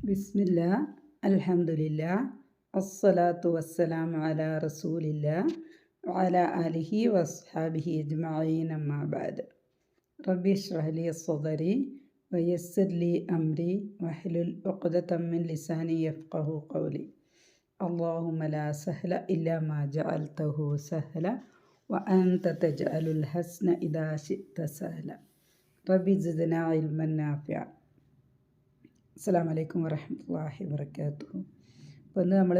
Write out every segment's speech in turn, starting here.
ബിസ്മില്ലാ അൽഹംദുലില്ലാ അസ്സലാത്തു വസ്സലാമു അലാ റസൂലില്ലാ വഅലാ ആലിഹി വസ്ഹാബിഹി അജ്മഈൻ അമ്മാ ബഅദ്. റബ്ബി ഇശ്റഹ് ലി സദ്രി വയസ്സിർ ലി അംരി വഹ്ലുൽ ഉഖ്ദതം മിൻ ലിസാനി യഫ്ഖഹു ഖൗലി. അല്ലാഹുമ്മ ലാ സഹ്ല ഇല്ലാ മാ ജഅൽതഹു സഹ്ല വഅൻത തജ്അലുൽ ഹസ്ന ഇദാ ശിഅ്ത സഹ്ല. റബ്ബി സിദ്നാ ഇൽമൻ നാഫിഅ. അസ്സലാമു അലൈക്കും വറഹ്മത്തുള്ളാഹി വബറകാതുഹു. അപ്പോൾ ഇന്ന് നമ്മൾ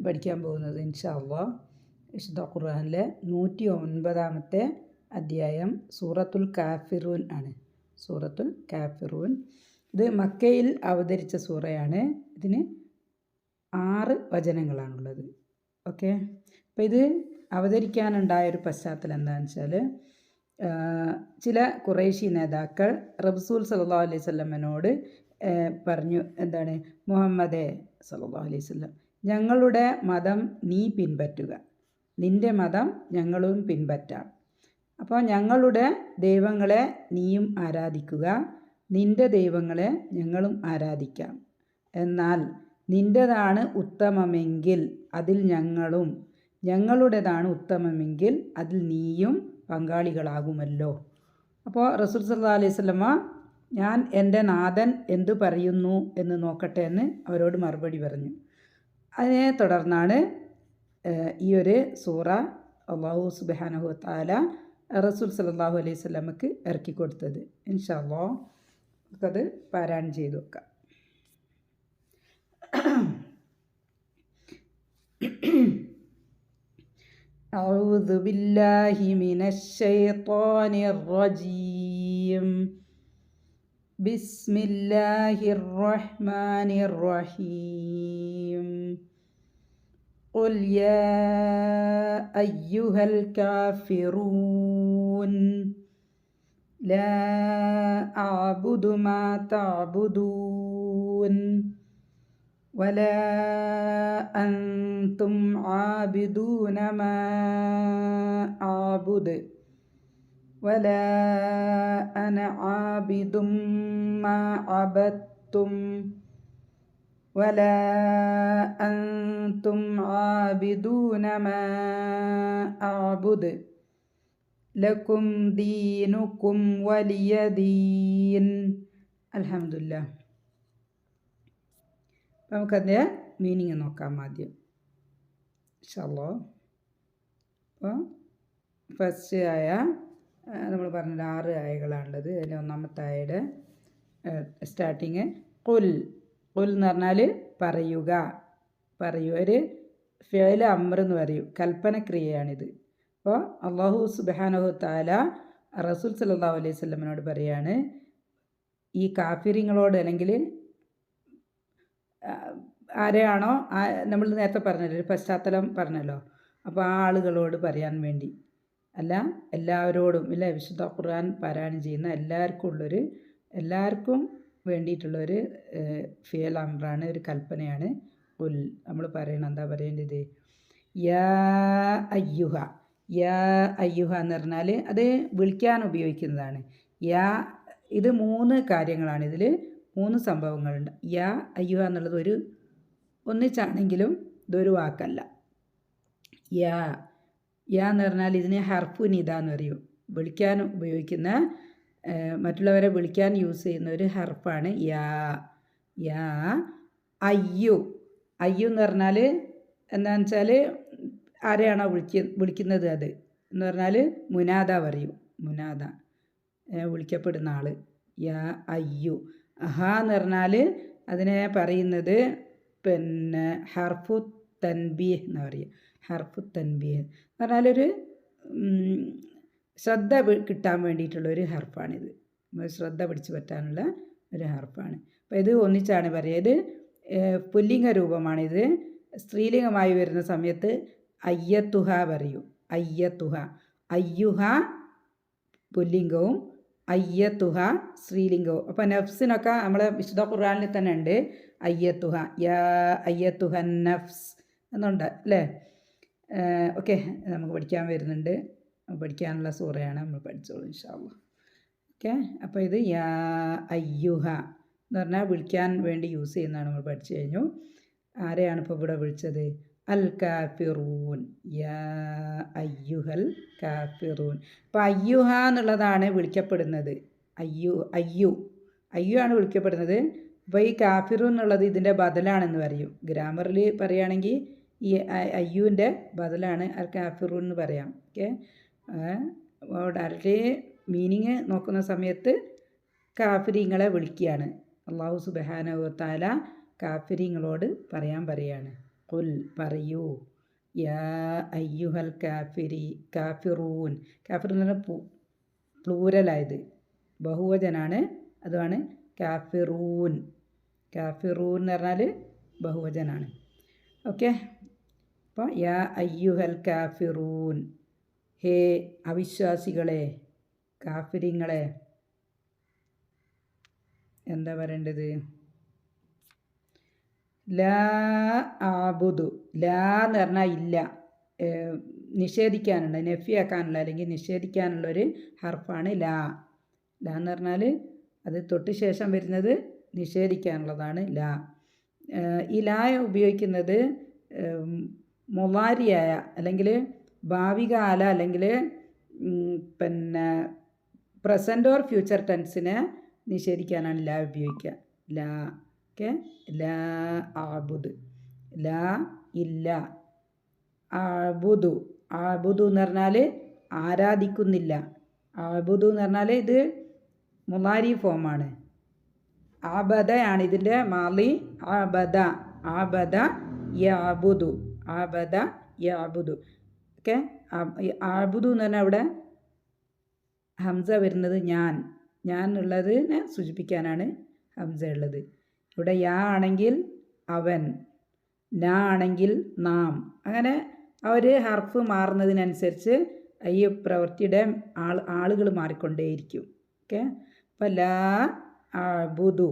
പഠിക്കാൻ പോകുന്നത് ഇൻഷാ അല്ലാഹ് വിശുദ്ധ ഖുർആനിലെ 109-ാമത്തെ അധ്യായം സൂറത്തുൽ കാഫിറൂൻ ആണ്. സൂറത്തുൽ കാഫിറൂൻ ഇത് മക്കയിൽ അവതരിച്ച സൂറയാണ്. ഇതിന് 6 വചനങ്ങളാണുള്ളത്. ഓക്കെ, അപ്പോൾ ഇത് അവതരിക്കാനുണ്ടായൊരു പശ്ചാത്തലം എന്താണെന്ന് വെച്ചാൽ, ചില ഖുറൈശി നേതാക്കൾ റസൂൽ സല്ലല്ലാഹു അലൈഹി വസല്ലമയോട് പറഞ്ഞു, എന്താണ്, മുഹമ്മദേ സല്ലല്ലാഹു അലൈഹി വസല്ലം, ഞങ്ങളുടെ മതം നീ പിൻപറ്റുക, നിൻ്റെ മതം ഞങ്ങളും പിൻപറ്റാം. അപ്പോൾ ഞങ്ങളുടെ ദൈവങ്ങളെ നീയും ആരാധിക്കുക, നിൻ്റെ ദൈവങ്ങളെ ഞങ്ങളും ആരാധിക്കാം. എന്നാൽ നിൻ്റേതാണ് ഉത്തമമെങ്കിൽ അതിൽ ഞങ്ങളും, ഞങ്ങളുടേതാണ് ഉത്തമമെങ്കിൽ അതിൽ നീയും പങ്കാളികളാകുമല്ലോ. അപ്പോൾ റസൂൽ സല്ലല്ലാഹു അലൈഹി വസല്ലമ ഞാൻ എൻ്റെ നാഥൻ എന്തു പറയുന്നു എന്ന് നോക്കട്ടെ എന്ന് അവരോട് മറുപടി പറഞ്ഞു. അതിനെ തുടർന്നാണ് ഈ ഒരു സൂറ അല്ലാഹു സുബ്ഹാനഹു വ തആല റസൂൽ സല്ലല്ലാഹു അലൈഹി വസല്ലമക്ക് ഇറക്കി കൊടുത്തത്. ഇൻഷാ അല്ലാഹ് നമുക്കത് പാരായണം ചെയ്തു വെക്കാം. അഊദു ബില്ലാഹി മിനശ് ശൈത്വാനിർ റജീം. ബിസ്മില്ലാഹിർ റഹ്മാനിർ റഹീം. ഖുൽ യാ അയ്യുഹൽ കാഫിറൂൻ ലാ അഅബുദു മാ തഅബുദൂൻ വലാ അൻതും ആബിദൂന മാ അഅബുദു വലാ അന ആബിദും മാ അബദ്തും വലാ അൻതും ആബിദൂന മാ അഅബുദു ലക്കും ദീനുക്കും വലിയ ദീൻ. അൽഹംദുലില്ലാഹ്. അപ്പോൾ നമുക്കതിൻ്റെ മീനിങ് നോക്കാം ആദ്യം ഇൻഷാ അല്ലാഹ്. അപ്പോൾ ഫസ്റ്റ് ആയ നമ്മൾ പറഞ്ഞത് 6 ആയകളാണുള്ളത്. അതിൽ ഒന്നാമത്തെ ആയയുടെ സ്റ്റാർട്ടിങ് ഖുൽ. ഖുൽ എന്ന് പറഞ്ഞാൽ പറയുക, പറയൂ. ഒരു ഫിഅൽ അംർ എന്ന് പറയും, കൽപ്പനക്രിയയാണിത്. അപ്പോൾ അല്ലാഹു സുബ്ഹാനഹു വ തആല റസൂൽ സല്ലല്ലാഹു അലൈഹി വസല്ലമയോട് പറയാണ്, ഈ കാഫിറിങ്ങളോട്, അല്ലെങ്കിൽ ആരെയാണോ നമ്മൾ നേരത്തെ പറഞ്ഞല്ലോ, ഒരു പശ്ചാത്തലം പറഞ്ഞല്ലോ, അപ്പോൾ ആ ആളുകളോട് പറയാൻ വേണ്ടി, അല്ല എല്ലാവരോടും, ഇല്ല, വിശുദ്ധ ഖുർആൻ പാരായണം ചെയ്യുന്ന എല്ലാവർക്കും വേണ്ടിയിട്ടുള്ളൊരു ഫിഅൽ അംറാണ്, ഒരു കൽപ്പനയാണ് ഖുൽ. നമ്മൾ പറയണം, എന്താ പറയേണ്ടത്? യാ അയ്യുഹ. യാ അയ്യുഹ എന്ന് പറഞ്ഞാൽ അത് വിളിക്കാൻ ഉപയോഗിക്കുന്നതാണ്. യാ, ഇത് 3 കാര്യങ്ങളാണ്, ഇതിൽ 3 സംഭവങ്ങളുണ്ട്. യാ അയ്യുഹ എന്നുള്ളത് ഒന്നിച്ചാണെങ്കിലും ഇതൊരു വാക്കല്ല. യാ എന്ന് പറഞ്ഞാൽ ഇതിന് ഹർഫു നിദ എന്ന് പറയും. വിളിക്കാൻ ഉപയോഗിക്കുന്ന, മറ്റുള്ളവരെ വിളിക്കാൻ യൂസ് ചെയ്യുന്ന ഒരു ഹർഫാണ് യാ. യാ അയ്യു. അയ്യു എന്ന് പറഞ്ഞാൽ എന്താണെന്ന് വെച്ചാൽ ആരെയാണോ വിളിക്കുന്നത് അത് എന്ന് പറഞ്ഞാൽ മുനാദ പറയും. മുനാദ, വിളിക്കപ്പെടുന്ന ആൾ. യാ അയ്യു. ഹ എന്ന് പറഞ്ഞാൽ അതിനെ പറയുന്നത് പിന്നെ ഹർഫു തൻബീഹ് എന്ന് പറയും. ഹർഫു തൻബീഹ് എന്ന് പറഞ്ഞാലൊരു ശ്രദ്ധ കിട്ടാൻ വേണ്ടിയിട്ടുള്ളൊരു ഹർഫാണിത്. ശ്രദ്ധ പിടിച്ചു പറ്റാനുള്ള ഒരു ഹർഫാണ്. അപ്പോൾ ഇത് ഒന്നിച്ചാണ് പറയുക. ഇത് പുല്ലിംഗ രൂപമാണിത്. സ്ത്രീലിംഗമായി വരുന്ന സമയത്ത് അയ്യത്തുഹ പറയും. അയ്യത്തുഹ. അയ്യുഹ പുല്ലിംഗവും അയ്യത്തുഹ സ്ത്രീലിംഗവും. അപ്പോൾ നഫ്സിനൊക്കെ നമ്മളെ വിശുദ്ധ ഖുർആനിൽ തന്നെ ഉണ്ട് അയ്യത്തുഹ. യാ അയ്യത്തുഹൻ നഫ്സ് എന്നുണ്ട്, അല്ലേ? ഓക്കെ, നമുക്ക് പഠിക്കാൻ വരുന്നുണ്ട്. പഠിക്കാനുള്ള സൂറയാണ്, നമ്മൾ പഠിച്ചോളൂ ഇൻഷാ അല്ലാഹ്. ഓക്കെ, അപ്പോൾ ഇത് യാ അയ്യുഹ എന്ന് പറഞ്ഞാൽ വിളിക്കാൻ വേണ്ടി യൂസ് ചെയ്യുന്നതാണ്. നമ്മൾ പഠിച്ചു കഴിഞ്ഞു. ആരെയാണ് ഇപ്പോൾ ഇവിടെ വിളിച്ചത്? അൽ കാഫിറൂൻ, യാ അയ്യുഹൽ കാഫിറൂൻ. അപ്പോൾ അയ്യുഹ എന്നുള്ളതാണ് വിളിക്കപ്പെടുന്നത്. അയ്യു ആണ് വിളിക്കപ്പെടുന്നത്. അപ്പോൾ ഈ കാഫിറൂൻ എന്നുള്ളത് ഇതിൻ്റെ ബദലാണെന്ന് പറയും. ഗ്രാമറിൽ പറയുകയാണെങ്കിൽ ഈ അയ്യുവിൻ്റെ ബദലാണ് അൽ കാഫിറൂൻ എന്ന് പറയാം. ഓക്കെ, ഡയറക്റ്റ് മീനിങ് നോക്കുന്ന സമയത്ത് കാഫിരിങ്ങളെ വിളിക്കുകയാണ്. അള്ളാഹു സുബ്ഹാനഹു വ തആല കാഫിരിങ്ങളോട് പറയാണ്, ഖുൽ പറയൂ, യാ അയ്യുഹൽ കാഫിറൂൻ. കാഫിർ എന്ന് പറഞ്ഞാൽ പ്ലൂരലായത്, ബഹുവചനാണ്. അതാണ് കാഫിറൂൻ. കാഫിറൂൻ എന്ന് പറഞ്ഞാൽ ബഹുവചനാണ്. ഓക്കെ, അപ്പോൾ യാ അയ്യുഹൽ കാഫിറൂൻ, ഹേ അവിശ്വാസികളെ, കാഫിരിങ്ങളെ. എന്താ പറയേണ്ടത്? ലാ ആബുദു. ലാ എന്ന് പറഞ്ഞാൽ ഇല്ല, നിഷേധിക്കാനുള്ള, നഫിയാക്കാനുള്ള അല്ലെങ്കിൽ നിഷേധിക്കാനുള്ളൊരു ഹർഫാണ് ലാ. ലാ എന്ന് പറഞ്ഞാൽ അത് തൊട്ട് ശേഷം വരുന്നത് നിഷേധിക്കാനുള്ളതാണ് ലാ. ഈ ലാ ഉപയോഗിക്കുന്നത് മുളാരിയായ അല്ലെങ്കിൽ ഭാവികാല അല്ലെങ്കിൽ പിന്നെ പ്രസൻറ്റ് ഓർ ഫ്യൂച്ചർ ടെൻസിനെ നിഷേധിക്കാനാണ് ലാ ഉപയോഗിക്കുക. ലാ. ഓക്കെ, ലാ ആബുദ്, ലാ ഇല്ല. ആബുദു. ആബുദു എന്ന് പറഞ്ഞാൽ ആരാധിക്കുന്നില്ല. ആബുദു എന്ന് പറഞ്ഞാൽ ഇത് മുളാരി ഫോമാണ്. ആബദയാണ് ഇതിൻ്റെ മാലി. ആബദ. ആബദ യാബുദു. ആബദ യാബുദു. ഓക്കെ, ആബുദു എന്ന് പറഞ്ഞാൽ ഇവിടെ ഹംസ വരുന്നത് ഞാൻ ഉള്ളതിനെ സൂചിപ്പിക്കാനാണ് ഹംസ ഉള്ളത്. ഇവിടെ യാ ആണെങ്കിൽ അവൻ, നാ ആണെങ്കിൽ നാം. അങ്ങനെ അവർ ഹർഫ് മാറുന്നതിനനുസരിച്ച് ഈ പ്രവൃത്തിയുടെ ആളുകൾ മാറിക്കൊണ്ടേയിരിക്കും. ഓക്കെ, അപ്പോൾ ലാ അബുദു,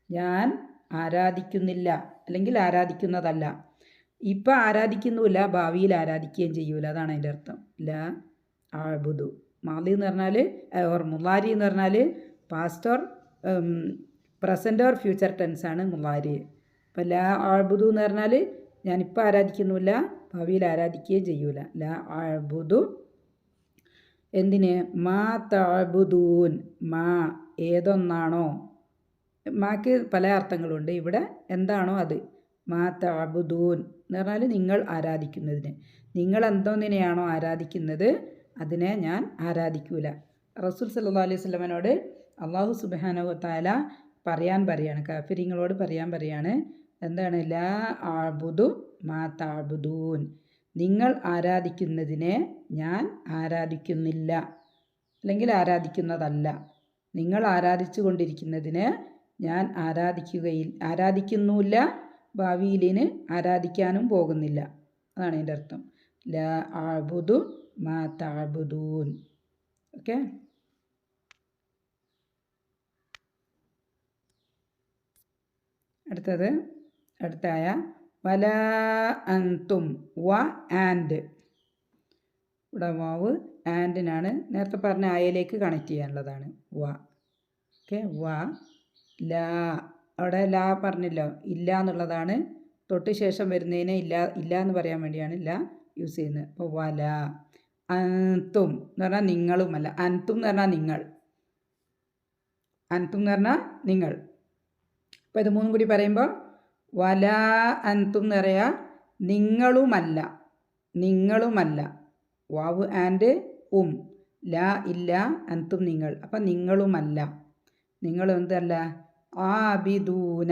ഞാൻ ആരാധിക്കുന്നില്ല അല്ലെങ്കിൽ ആരാധിക്കുന്നതല്ല. ഇപ്പം ആരാധിക്കുന്നുമില്ല, ഭാവിയിൽ ആരാധിക്കുകയും ചെയ്യൂല. അതാണ് അതിൻ്റെ അർത്ഥം. ലാ അബുദു. മാലി എന്ന് പറഞ്ഞാൽ ഓർ മുളാരി എന്ന് പറഞ്ഞാൽ past or present or future ടെൻസാണ് മുളാരി. അപ്പോൾ ലാ അബുദു എന്ന് പറഞ്ഞാൽ ഞാനിപ്പോൾ ആരാധിക്കുന്നില്ല, ഭാവിയിൽ ആരാധിക്കുകയും ചെയ്യൂല. ലാ അബുദു എന്തിന്? മാ തഅബുദൂൻ. മാ ഏതൊന്നാണോ. മാക്ക് പല അർത്ഥങ്ങളുണ്ട്. ഇവിടെ എന്താണോ അത്. മാ തഅബുദൂൻ എന്ന് പറഞ്ഞാൽ നിങ്ങൾ ആരാധിക്കുന്നതിന്. നിങ്ങൾ എന്തോന്നിനെയാണോ ആരാധിക്കുന്നത് അതിനെ ഞാൻ ആരാധിക്കൂല. റസൂൽ സല്ലല്ലാഹു അലൈഹി വസല്ലമയോട് അല്ലാഹു സുബ്ഹാനഹു വ തആല പറയാണ്, കാഫിരിങ്ങളോട് പറയാണ്. എന്താണ്? ലാ അഅബുദു മാ തഅബുദൂൻ. നിങ്ങൾ ആരാധിക്കുന്നതിനെ ഞാൻ ആരാധിക്കുന്നില്ല അല്ലെങ്കിൽ ആരാധിക്കുന്നതല്ല. നിങ്ങൾ ആരാധിച്ചു കൊണ്ടിരിക്കുന്നതിന് ഞാൻ ആരാധിക്കുന്നുമില്ല, ഭാവിയിലിന് ആരാധിക്കാനും പോകുന്നില്ല. അതാണ് അതിൻ്റെ അർത്ഥം. ലാ അഅബുദു മാ തഅബുദൂൻ. ഓക്കെ, അടുത്തായ വലാ അൻതും. വ ആൻഡ്. ഇവിടെ വാവ് ആൻഡിനാണ്. നേരത്തെ പറഞ്ഞ ആയയിലേക്ക് കണക്ട് ചെയ്യാനുള്ളതാണ് വ. ഓക്കെ, വ ലാ. അവിടെ ലാ പറഞ്ഞല്ലോ, ഇല്ല എന്നുള്ളതാണ്. തൊട്ട് ശേഷം വരുന്നതിനെ ഇല്ല എന്ന് പറയാൻ വേണ്ടിയാണ് ലാ യൂസ് ചെയ്യുന്നത്. അപ്പോൾ വല അൻതും എന്ന് പറഞ്ഞാൽ നിങ്ങളുമല്ല. അൻതും എന്ന് പറഞ്ഞാൽ നിങ്ങൾ. അൻതും എന്ന് പറഞ്ഞാൽ നിങ്ങൾ. അപ്പോൾ ഇത് മൂന്നും കൂടി പറയുമ്പോൾ വല അൻതും എന്ന് പറയാ നിങ്ങളുമല്ല. വാവ് ആൻഡ് ലാ ഇല്ല, അൻതും നിങ്ങൾ. അപ്പം നിങ്ങളുമല്ല. നിങ്ങളും എന്തല്ല? ആബിദൂന.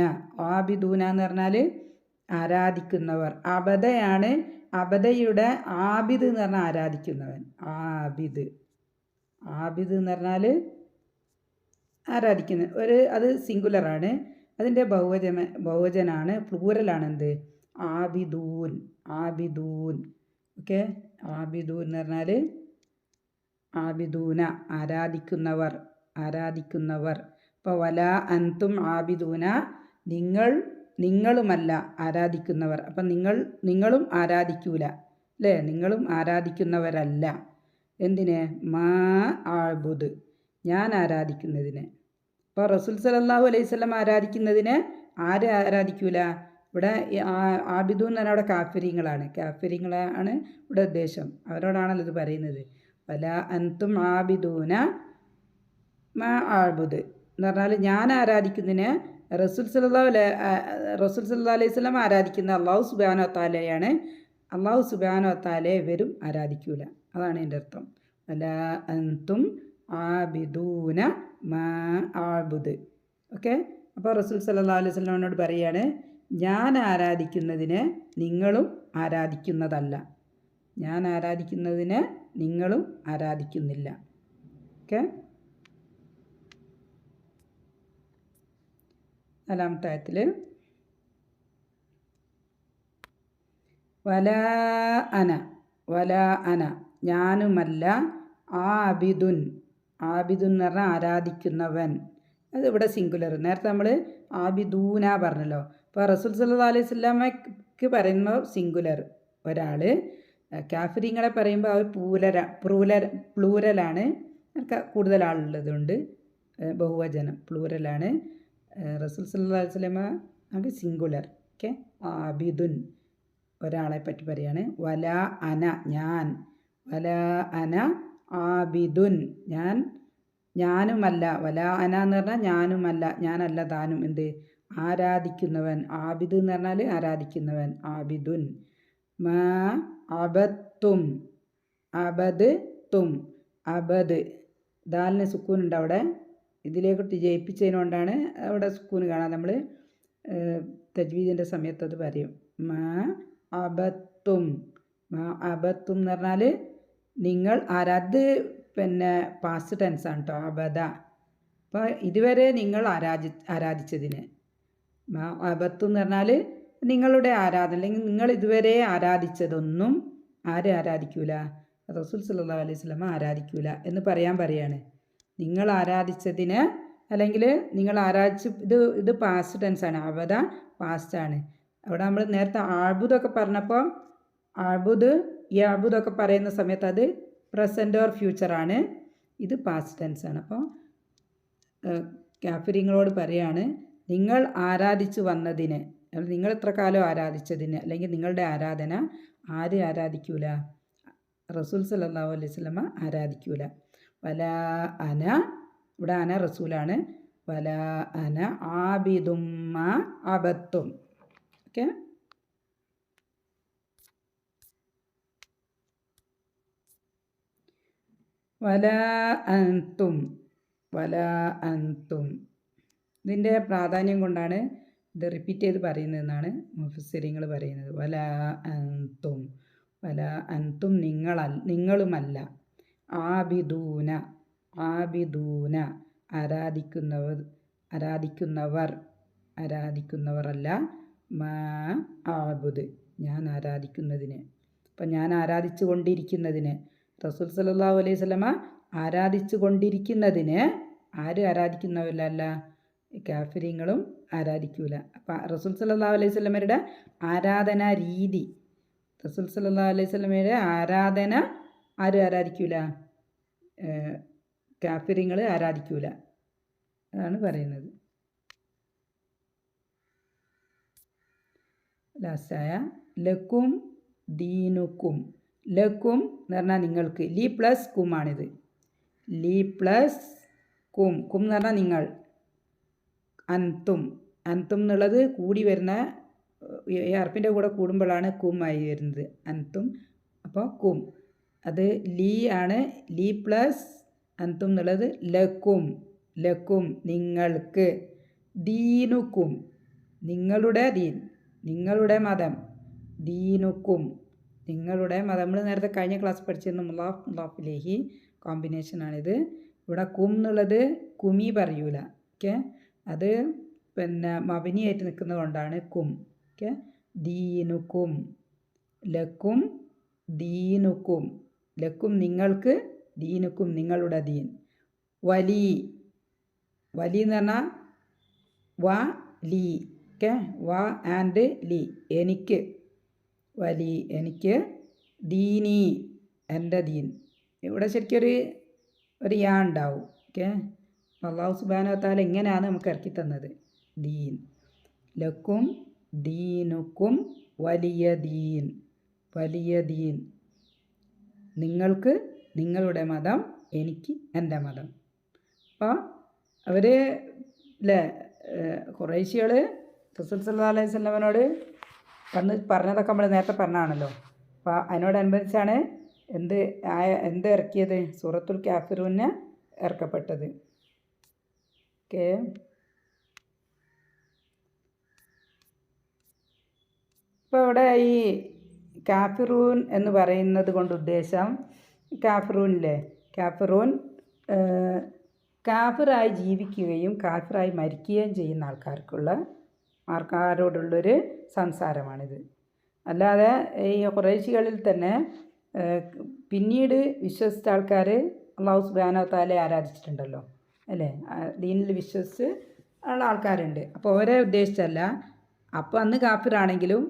ആബിദൂന എന്ന് പറഞ്ഞാൽ ആരാധിക്കുന്നവർ. അബദയാണ്. അബദയുടെ ആബിദ് എന്ന് പറഞ്ഞാൽ ആരാധിക്കുന്നവൻ. ആബിദ് എന്ന് പറഞ്ഞാൽ ആരാധിക്കുന്ന അത് സിംഗുലറാണ്. അതിൻ്റെ ബഹുവചനാണ്, പ്ലൂറലാണ്. എന്ത്? ആബിദൂൻ. ഓക്കെ, ആബിദൂൻ എന്ന് പറഞ്ഞാൽ ആബിദൂന ആരാധിക്കുന്നവർ. അപ്പോൾ വല അൻതും ആബിദൂന, നിങ്ങളുമല്ല ആരാധിക്കുന്നവർ. അപ്പം നിങ്ങളും ആരാധിക്കൂല അല്ലേ? നിങ്ങളും ആരാധിക്കുന്നവരല്ല. എന്തിന്? മാ ആബുദ്, ഞാൻ ആരാധിക്കുന്നതിന്. അപ്പോൾ റസൂൽ സല്ലല്ലാഹു അലൈഹി വസല്ലം ആരാധിക്കുന്നതിനെ ആര് ആരാധിക്കൂല? ഇവിടെ ആബിദു എന്ന് പറഞ്ഞാൽ അവിടെ കാഫിരിങ്ങളാണ് ഇവിടെ ഉദ്ദേശം. അവരോടാണല്ലോ ഇത് പറയുന്നത്. വല അൻതും ആബിദൂന മാ ആബുദ് എന്ന് പറഞ്ഞാൽ ഞാൻ ആരാധിക്കുന്നതിന് റസൂൽ സല്ലല്ലാഹു അലൈഹി വസല്ലം ആരാധിക്കുന്ന അള്ളാഹു സുബ്ഹാനഹു വ തആലയാണ്. അള്ളാഹു സുബ്ഹാനഹു വ തആലയെ ഇവരും ആരാധിക്കൂല. അതാണ് എൻ്റെ അർത്ഥം. വല അൻതും ആബിദൂന മാ ആബുദ്. ഓക്കെ. അപ്പോൾ റസൂൽ സല്ലല്ലാഹു അലൈഹി വസല്ലമയോട് പറയാണ്, ഞാൻ ആരാധിക്കുന്നതിന് നിങ്ങളും ആരാധിക്കുന്നതല്ല, ഞാൻ ആരാധിക്കുന്നതിന് നിങ്ങളും ആരാധിക്കുന്നില്ല. ഓക്കെ. 4-ാമത്തെ ആയത്തിൽ വല അന ഞാനുമല്ല ആബിദുൻ എന്ന് പറഞ്ഞാൽ ആരാധിക്കുന്നവൻ. അത് ഇവിടെ സിംഗുലർ. നേരത്തെ നമ്മൾ ആബിദൂന പറഞ്ഞല്ലോ. അപ്പോൾ റസൂൽ സല്ലല്ലാഹു അലൈഹി വസല്ലമയ്ക്ക് പറയുമ്പോൾ സിംഗുലർ ഒരാൾ, കാഫിരിങ്ങളെ പറയുമ്പോൾ അവർ പ്ലൂരലാണ്. കൂടുതൽ ആളുള്ളതുകൊണ്ട് ബഹുവചനം പ്ലൂരലാണ്. റസൂൽ സല്ലല്ലാഹു അലൈഹി വസല്ലമ അത് സിംഗുലർ. ഓക്കെ. ആബിദുൻ ഒരാളെ പറ്റി പറയാണ്. വല അന ഞാൻ, വല അന ആബിദുൻ ഞാനുമല്ല. വല അന എന്ന് പറഞ്ഞാൽ ഞാനുമല്ല, ഞാനല്ല താനും എന്ത് ആരാധിക്കുന്നവൻ. ആബിദ് എന്ന് പറഞ്ഞാൽ ആരാധിക്കുന്നവൻ. ആബിദുൻ മാ അബത്തും അബദ് ദാലിന് സുക്കൂനുണ്ട് അവിടെ. ഇതിലേക്കിട്ട് ജയിപ്പിച്ചതിനുകൊണ്ടാണ് അവിടെ സുക്കൂന് കാണാൻ. നമ്മൾ തജ്വീദിൻ്റെ സമയത്ത് അത് പറയും. മാ അബത്തും എന്ന് പറഞ്ഞാൽ നിങ്ങൾ അത് പാസ്റ്റ് ടെൻസാണ് കേട്ടോ. അബദ. അപ്പോൾ ഇതുവരെ നിങ്ങൾ ആരാധിച്ചതിന്. അബത്തും എന്ന് പറഞ്ഞാൽ നിങ്ങളുടെ ആരാധന, അല്ലെങ്കിൽ നിങ്ങൾ ഇതുവരെ ആരാധിച്ചതൊന്നും ആര് ആരാധിക്കൂല? റസൂൽ സല്ലല്ലാഹു അലൈഹി വസല്ലം ആരാധിക്കൂല എന്ന് പറയാണ്. നിങ്ങൾ ആരാധിച്ചതിന്, അല്ലെങ്കിൽ നിങ്ങൾ ആരാധിച്ച് ഇത് പാസ്റ്റ് ടെൻസാണ്. അബദ പാസ്റ്റാണ്. അവിടെ നമ്മൾ നേരത്തെ ആബുദൊക്കെ പറഞ്ഞപ്പോൾ യാബുദൊക്കെ പറയുന്ന സമയത്ത് അത് പ്രസൻറ്റ് ഓർ ഫ്യൂച്ചറാണ്. ഇത് പാസ്റ്റ് ടെൻസാണ്. അപ്പോൾ കാഫിരിങ്ങളോട് പറയാണ്, നിങ്ങൾ ആരാധിച്ചു വന്നതിന്, നിങ്ങൾ എത്ര കാലം ആരാധിച്ചതിന്, അല്ലെങ്കിൽ നിങ്ങളുടെ ആരാധന ആര് ആരാധിക്കൂല? റസൂൽ സല്ലല്ലാഹു അലൈഹി വസല്ലമ ആരാധിക്കൂല. വല അന, ഇവിടെ അന റസൂലാണ്. വല അന ആബിദും മാ അബത്തും. ഓക്കെ. വല അൻതും ഇതിൻ്റെ പ്രാധാന്യം കൊണ്ടാണ് ഇത് റിപ്പീറ്റ് ചെയ്ത് പറയുന്നതെന്നാണ് മുഫസ്സിരിങ്ങൾ പറയുന്നത്. വല അൻതും നിങ്ങളുമല്ല. ആബിദൂന ആരാധിക്കുന്നവരല്ല. മാ ആബുദ് ഞാൻ ആരാധിക്കുന്നതിന്. അപ്പം ഞാൻ ആരാധിച്ചു കൊണ്ടിരിക്കുന്നതിന്, റസൂൽ സല്ലല്ലാഹു അലൈഹി വസല്ലമ ആരാധിച്ചു കൊണ്ടിരിക്കുന്നതിന് ആര് ആരാധിക്കുന്നവരല്ല? കാഫിരിങ്ങളും ആരാധിക്കൂല. അപ്പം റസൂൽ സല്ലല്ലാഹു അലൈഹി വസല്ലമയുടെ ആരാധനാ രീതി, റസൂൽ സല്ലല്ലാഹു അലൈഹി വസല്ലമയുടെ ആരാധന ആര് ആരാധിക്കൂല? കാഫിരിങ്ങൾ ആരാധിക്കൂല. അതാണ് പറയുന്നത്. ലാസ്റ്റായ ലക്കും ദീനുക്കും. ലക്കും എന്ന് പറഞ്ഞാൽ നിങ്ങൾക്ക്, ലി പ്ലസ് കുമാണിത്. ലി പ്ലസ് കും എന്ന് പറഞ്ഞാൽ നിങ്ങൾ. അൻതും എന്നുള്ളത് കൂടി വരുന്ന ഈ അർപ്പിൻ്റെ കൂടെ കൂടുമ്പോഴാണ് കും ആയി വരുന്നത്. അൻതും. അപ്പോൾ കും അത് ലീ ആണ്. ലീ പ്ലസ് അൻതും എന്നുള്ളത് ലക്കും നിങ്ങൾക്ക്. ദീനുക്കും നിങ്ങളുടെ ദീൻ, നിങ്ങളുടെ മതം. ദീനുക്കും നിങ്ങളുടെ മതം. നമ്മൾ നേരത്തെ കഴിഞ്ഞ ക്ലാസ് പഠിച്ചിരുന്ന മുലാഫ് ഇലൈഹി കോമ്പിനേഷനാണിത്. ഇവിടെ കും എന്നുള്ളത് കുമി പറയൂല. ഓക്കെ. അത് മബനിയായിട്ട് നിൽക്കുന്നത് കൊണ്ടാണ് കും. ഓക്കെ. ദീനുക്കും ലക്കും ദീനുക്കും. ലക്കും നിങ്ങൾക്ക്, ദീനുക്കും നിങ്ങളുടെ ദീൻ. വലി എന്ന് പറഞ്ഞാൽ വ ലി. ഓക്കെ. വ ആൻഡ് ലി എനിക്ക്. വലി എനിക്ക്. ദീനി എൻ്റെ ദീൻ. ഇവിടെ ശരിക്കൊരു യാ ഉണ്ടാവും. ഓക്കെ. അള്ളാഹു സുബ്ഹാനഹു വ തആല ഇങ്ങനെയാണ് നമുക്ക് ഇറക്കി തന്നത്. ദീൻ ലക്കും ദീനുക്കും വലിയ ദീൻ, വലിയ ദീൻ, നിങ്ങൾക്ക് നിങ്ങളുടെ മതം, എനിക്ക് എൻ്റെ മതം. അപ്പോൾ അവർ അല്ലേ ഖുറൈശികൾ റസൂൽ സല്ലല്ലാഹു അലൈഹി വസല്ലമയോട് പറഞ്ഞതൊക്കെ നമ്മൾ നേരത്തെ പറഞ്ഞാണല്ലോ. അപ്പോൾ അതിനോടനുബന്ധിച്ചാണ് എന്ത് ഇറക്കിയത്? സൂറത്തുൽ കാഫിറൂന് ഇറക്കപ്പെട്ടത്. ഓക്കെ. ഇപ്പോൾ ഇവിടെ ഈ കാഫിറൂൻ എന്ന് പറയുന്നത് കൊണ്ട് ഉദ്ദേശം കാഫിറൂനില്ലേ, കാഫിറായി ജീവിക്കുകയും കാഫിറായി മരിക്കുകയും ചെയ്യുന്ന ആൾക്കാരോടുള്ളൊരു സംസാരമാണിത്. അല്ലാതെ ഈ ഖുറൈശികളിൽ തന്നെ പിന്നീട് വിശ്വസിച്ച ആൾക്കാർ അല്ലാഹു സുബ്ഹാനഹു വ തആലയെ ആരാധിച്ചിട്ടുണ്ടല്ലോ അല്ലേ, ദീനിൽ വിശ്വസിച്ച് ഉള്ള ആൾക്കാരുണ്ട്. അപ്പോൾ അവരെ ഉദ്ദേശിച്ചല്ല. അപ്പോൾ അന്ന് കാഫിറാണെങ്കിലും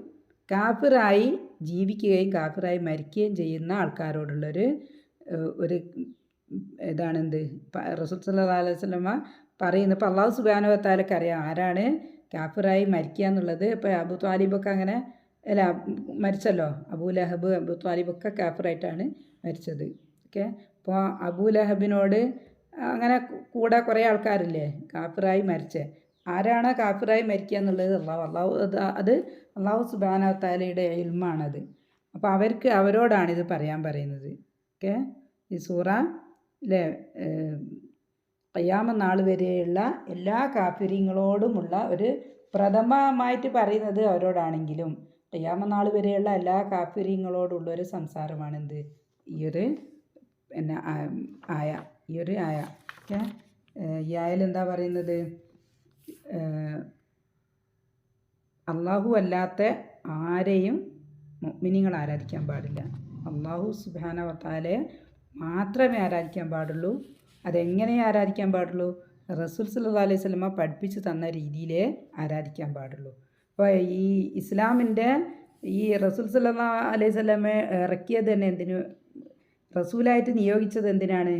കാഫിറായി ജീവിക്കുകയും കാഫിറായി മരിക്കുകയും ചെയ്യുന്ന ആൾക്കാരോടുള്ളൊരു ഇതാണെന്ത് റസൂൽ സല്ലല്ലാഹു അലൈഹി വസല്ലമ പറയുന്നത്. ഇപ്പോൾ അല്ലാഹു സുബ്ഹാനഹു വ തആലയ്ക്ക് അറിയാം ആരാണ് കാഫിറായി മരിക്കുക എന്നുള്ളത്. ഇപ്പോൾ അബൂ ത്വാലിബൊക്കെ അങ്ങനെ അല്ല മരിച്ചല്ലോ, അബൂ ലഹബ് അബൂ ത്വാലിബൊക്കെ കാഫിറായിട്ടാണ് മരിച്ചത്. ഓക്കെ. അപ്പോൾ അബൂ ലഹബിനോട് അങ്ങനെ കൂടെ കുറേ ആൾക്കാരില്ലേ കാഫിറായി മരിച്ചേ. ആരാണ് കാഫിറായി മരിക്കുക എന്നുള്ളത് അത് അല്ലാഹു സുബ്ഹാനഹു വ തആലയുടെ ഇൽമാണത്. അപ്പോൾ അവരോടാണിത് പറയാൻ പറയുന്നത്. ഓക്കെ. ഈ സൂറ അല്ലേ ഖിയാമത്ത് നാൾ വരെയുള്ള എല്ലാ കാഫിര്യങ്ങളോടുമുള്ള ഒരു പ്രഥമമായിട്ട് പറയുന്നത് അവരോടാണെങ്കിലും ഖിയാമത്ത് നാൾ വരെയുള്ള എല്ലാ കാഫിര്യങ്ങളോടുള്ളൊരു സംസാരമാണെന്ത് ഈ ഒരു ആയ. ഓക്കെ. ഈ ആയയിൽ എന്താ പറയുന്നത്? അള്ളാഹു അല്ലാത്ത ആരെയും മുഅ്മിനീങ്ങൾ ആരാധിക്കാൻ പാടില്ല. അള്ളാഹു സുബ്ഹാനഹു വ തആലയെ മാത്രമേ ആരാധിക്കാൻ പാടുള്ളൂ. അതെങ്ങനെ ആരാധിക്കാൻ പാടുള്ളൂ? റസൂൽ സല്ലല്ലാഹു അലൈഹി വസല്ലമ പഠിപ്പിച്ച് തന്ന രീതിയിലേ ആരാധിക്കാൻ പാടുള്ളൂ. അപ്പോൾ ഈ ഇസ്ലാമിൻ്റെ ഈ റസൂൽ സല്ലല്ലാഹു അലൈഹി വസല്ലമ ഇറക്കിയത് തന്നെ എന്തിനു, റസൂലായിട്ട് നിയോഗിച്ചത് എന്തിനാണ്?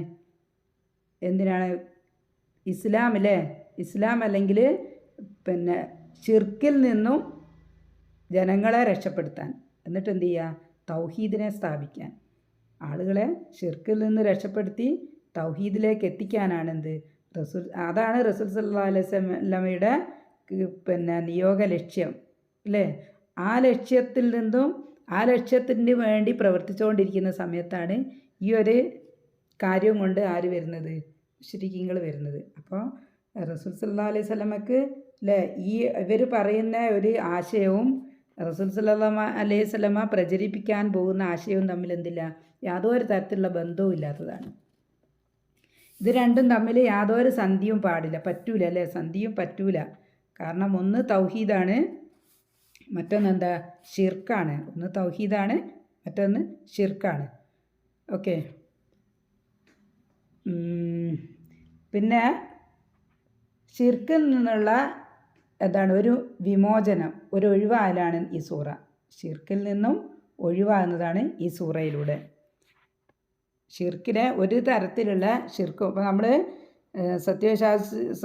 ഇസ്ലാം അല്ലെങ്കിൽ ഷിർക്കിൽ നിന്നും ജനങ്ങളെ രക്ഷപ്പെടുത്താൻ, എന്നിട്ട് എന്ത് ചെയ്യുക? തൗഹീദിനെ സ്ഥാപിക്കാൻ, ആളുകളെ ഷിർക്കിൽ നിന്ന് രക്ഷപ്പെടുത്തി തൗഹീദിലേക്ക് എത്തിക്കാനാണ് അതാണ് റസൂൽ സല്ലല്ലാഹു അലൈഹി വസല്ലമയുടെ നിയോഗ ലക്ഷ്യം അല്ലേ. ആ ലക്ഷ്യത്തിന് വേണ്ടി പ്രവർത്തിച്ചുകൊണ്ടിരിക്കുന്ന സമയത്താണ് ഈ ഒരു കാര്യം കൊണ്ട് ആര് വരുന്നത്? മുശ്രിക്കീങ്ങൾ വരുന്നത്. അപ്പോൾ റസൂൽ സല്ലല്ലാഹു അലൈഹി വസല്ലമക്ക് അല്ലേ ഇവർ പറയുന്ന ഒരു ആശയവും റസൂൽ സല്ലല്ലാഹു അലൈഹി വസല്ലമ പ്രചരിപ്പിക്കാൻ പോകുന്ന ആശയവും തമ്മിൽ എന്തില്ല, യാതൊരു തരത്തിലുള്ള ബന്ധവും ഇല്ലാത്തതാണ്. ഇത് രണ്ടും തമ്മിൽ യാതൊരു സന്ധിയും പറ്റൂല അല്ലേ, സന്ധിയും പറ്റൂല. കാരണം ഒന്ന് തൗഹീദാണ്, മറ്റൊന്നെന്താ ഷിർക്കാണ്. ഒന്ന് തൗഹീദാണ്, മറ്റൊന്ന് ഷിർക്കാണ്. ഓക്കെ. പിന്നെ ഷിർക്കിൽ നിന്നുള്ള ഒരു വിമോചനം, ഒരു ഒഴിവാകലാണ് ഈ സൂറ. ഷിർക്കിൽ നിന്നും ഒഴിവാകുന്നതാണ് ഈ സൂറയിലൂടെ. ഷിർക്കിനെ ഒരു തരത്തിലുള്ള ഷിർക്കും ഇപ്പോൾ നമ്മൾ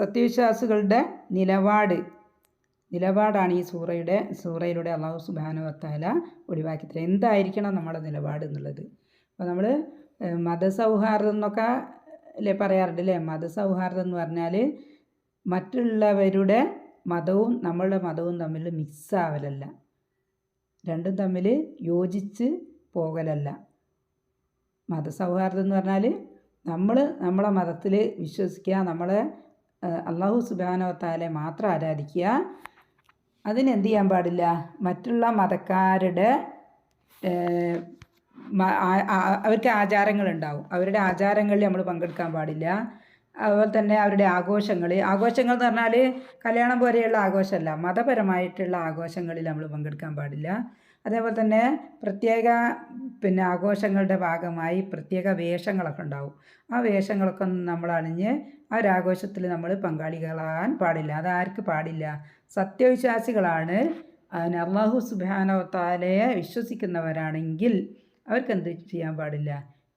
സത്യവിശ്വാസികളുടെ നിലപാടാണ് ഈ സൂറയിലൂടെ അല്ലാഹു സുബ്ഹാനഹു വ തആല ഒഴിവാക്കി തരുന്നത്. എന്തായിരിക്കണം നമ്മുടെ നിലപാട് എന്നുള്ളത്. അപ്പോൾ നമ്മൾ മതസൗഹാർദ്ദം എന്നൊക്കെ അല്ലേ പറയാറുണ്ട് അല്ലേ. മതസൗഹാർദ്ദം എന്ന് പറഞ്ഞാൽ മറ്റുള്ളവരുടെ മതവും നമ്മളുടെ മതവും തമ്മിൽ മിക്സാവലല്ല, രണ്ടും തമ്മിൽ യോജിച്ച് പോകലല്ല. മതസൗഹാർദ്ദം എന്ന് പറഞ്ഞാൽ നമ്മളെ മതത്തിൽ വിശ്വസിക്കുക, നമ്മളെ അല്ലാഹു സുബ്ഹാനഹു വ തആലയെ മാത്രം ആരാധിക്കുക. അതിനെന്ത് ചെയ്യാൻ പാടില്ല? മറ്റുള്ള മതക്കാരുടെ അവർക്ക് ആചാരങ്ങളുണ്ടാവും, അവരുടെ ആചാരങ്ങളിൽ നമ്മൾ പങ്കെടുക്കാൻ പാടില്ല. അതുപോലെ തന്നെ അവരുടെ ആഘോഷങ്ങൾ എന്ന് പറഞ്ഞാൽ കല്യാണം പോലെയുള്ള ആഘോഷമല്ല, മതപരമായിട്ടുള്ള ആഘോഷങ്ങളിൽ നമ്മൾ പങ്കെടുക്കാൻ പാടില്ല. അതേപോലെ തന്നെ പ്രത്യേക ആഘോഷങ്ങളുടെ ഭാഗമായി പ്രത്യേക വേഷങ്ങളൊക്കെ ഉണ്ടാവും. ആ വേഷങ്ങളൊക്കെ നമ്മൾ അണിഞ്ഞ് ആ ഒരാഘോഷത്തിൽ നമ്മൾ പങ്കാളികളാകാൻ പാടില്ല. അതാർക്ക് പാടില്ല? സത്യവിശ്വാസികളാണ്. അതിന് അല്ലാഹു സുബ്ഹാനഹു വ തആലയെ വിശ്വസിക്കുന്നവരാണെങ്കിൽ അവർക്ക് എന്ത് ചെയ്യാൻ പാടില്ല?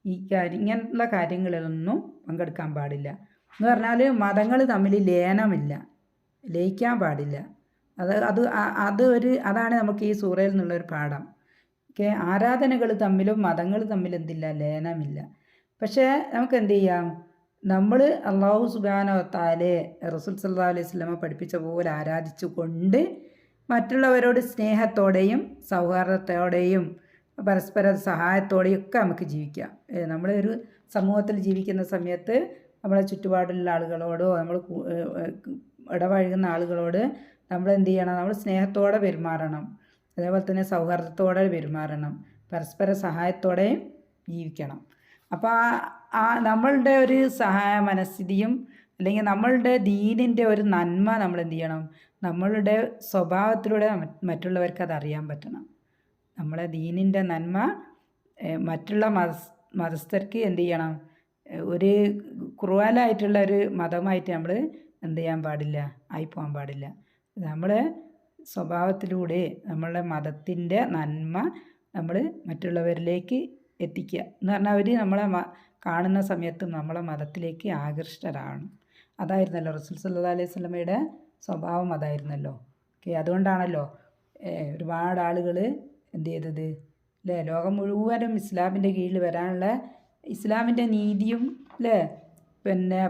ഇങ്ങനെയുള്ള കാര്യങ്ങളിലൊന്നും പങ്കെടുക്കാൻ പാടില്ല. എന്ന് പറഞ്ഞാൽ മതങ്ങൾ തമ്മിൽ ലയിക്കാൻ പാടില്ല. അതാണ് നമുക്ക് ഈ സൂറയിൽ നിന്നുള്ളൊരു പാഠം. ഓക്കെ, ആരാധനകൾ തമ്മിലും മതങ്ങൾ തമ്മിൽ എന്തില്ല, ലയനമില്ല. പക്ഷേ നമുക്ക് എന്ത് ചെയ്യാം, നമ്മൾ അള്ളാഹു സുബ്ഹാനഹു വ തആലയെ റസൂൽ സല്ലല്ലാഹു അലൈഹി വസല്ലമ പഠിപ്പിച്ച പോലെ ആരാധിച്ചു കൊണ്ട് മറ്റുള്ളവരോട് സ്നേഹത്തോടെയും സൗഹാർദ്ദത്തോടെയും പരസ്പര സഹായത്തോടെയും ഒക്കെ നമുക്ക് ജീവിക്കാം. നമ്മളൊരു സമൂഹത്തിൽ ജീവിക്കുന്ന സമയത്ത് നമ്മളെ ചുറ്റുപാടുള്ള ആളുകളോടോ നമ്മൾ ഇടപഴകുന്ന ആളുകളോട് നമ്മൾ എന്ത് ചെയ്യണം, നമ്മൾ സ്നേഹത്തോടെ പെരുമാറണം. അതേപോലെ തന്നെ സൗഹാർദ്ദത്തോടെ പെരുമാറണം, പരസ്പര സഹായത്തോടെയും ജീവിക്കണം. അപ്പോൾ നമ്മളുടെ ഒരു സഹായ മനസ്ഥിതിയും അല്ലെങ്കിൽ നമ്മളുടെ ദീനിൻ്റെ ഒരു നന്മ നമ്മൾ എന്ത് ചെയ്യണം, നമ്മളുടെ സ്വഭാവത്തിലൂടെ മറ്റുള്ളവർക്ക് അത് അറിയാൻ പറ്റണം. നമ്മളെ ദീനിൻ്റെ നന്മ മറ്റുള്ള മതസ്ഥർക്ക് എന്ത് ചെയ്യണം, ഒരു ക്രൂവലായിട്ടുള്ള ഒരു മതമായിട്ട് നമ്മൾ എന്ത് ചെയ്യാൻ പാടില്ല, ആയിപ്പോകാൻ പാടില്ല. നമ്മൾ സ്വഭാവത്തിലൂടെ നമ്മളുടെ മതത്തിൻ്റെ നന്മ നമ്മൾ മറ്റുള്ളവരിലേക്ക് എത്തിക്കുക എന്ന് പറഞ്ഞാൽ അവർ നമ്മളെ കാണുന്ന സമയത്തും നമ്മളെ മതത്തിലേക്ക് ആകൃഷ്ടരാണ്. അതായിരുന്നല്ലോ റസൂൽ സല്ലല്ലാഹു അലൈഹി വസല്ലമയുടെ സ്വഭാവം, അതായിരുന്നല്ലോ. ഓക്കെ, അതുകൊണ്ടാണല്ലോ ഒരുപാട് ആളുകൾ എന്ത് ചെയ്തത് അല്ലേ, ലോകം മുഴുവനും ഇസ്ലാമിൻ്റെ കീഴിൽ വരാനുള്ള ഇസ്ലാമിൻ്റെ നീതിയും അല്ലേ, പിന്നെ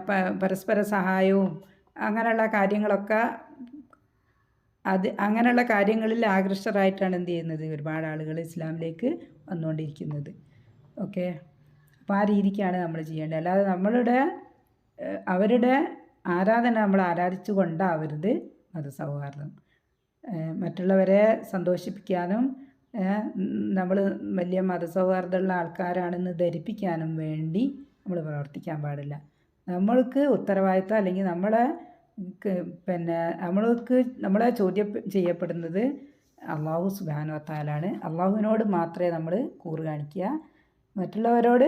പരസ്പര സഹായവും അങ്ങനെയുള്ള കാര്യങ്ങളൊക്കെ അങ്ങനെയുള്ള കാര്യങ്ങളിൽ ആകൃഷ്ടരായിട്ടാണ് എന്ത് ചെയ്യുന്നത്, ഒരുപാട് ആളുകൾ ഇസ്ലാമിലേക്ക് വന്നുകൊണ്ടിരിക്കുന്നത്. ഓക്കെ, അപ്പോൾ ആ രീതിക്കാണ് നമ്മൾ ചെയ്യേണ്ടത്. അല്ലാതെ അവരുടെ ആരാധന നമ്മൾ ആരാധിച്ചു കൊണ്ടാവരുത് മതസൗഹാർദ്ദം. മറ്റുള്ളവരെ സന്തോഷിപ്പിക്കാനും നമ്മൾ വലിയ മതസൗഹാർദ്ദമുള്ള ആൾക്കാരാണെന്ന് ധരിപ്പിക്കാനും വേണ്ടി നമ്മൾ പ്രവർത്തിക്കാൻ പാടില്ല. നമ്മൾക്ക് ഉത്തരവാദിത്തം അല്ലെങ്കിൽ നമ്മളെ ചോദ്യം ചെയ്യപ്പെടുന്നത് അള്ളാഹു സുബ്ഹാനഹു വ തആലയാണ്. അള്ളാഹുവിനോട് മാത്രമേ നമ്മൾ കൂറ് കാണിക്കുക, മറ്റുള്ളവരോട്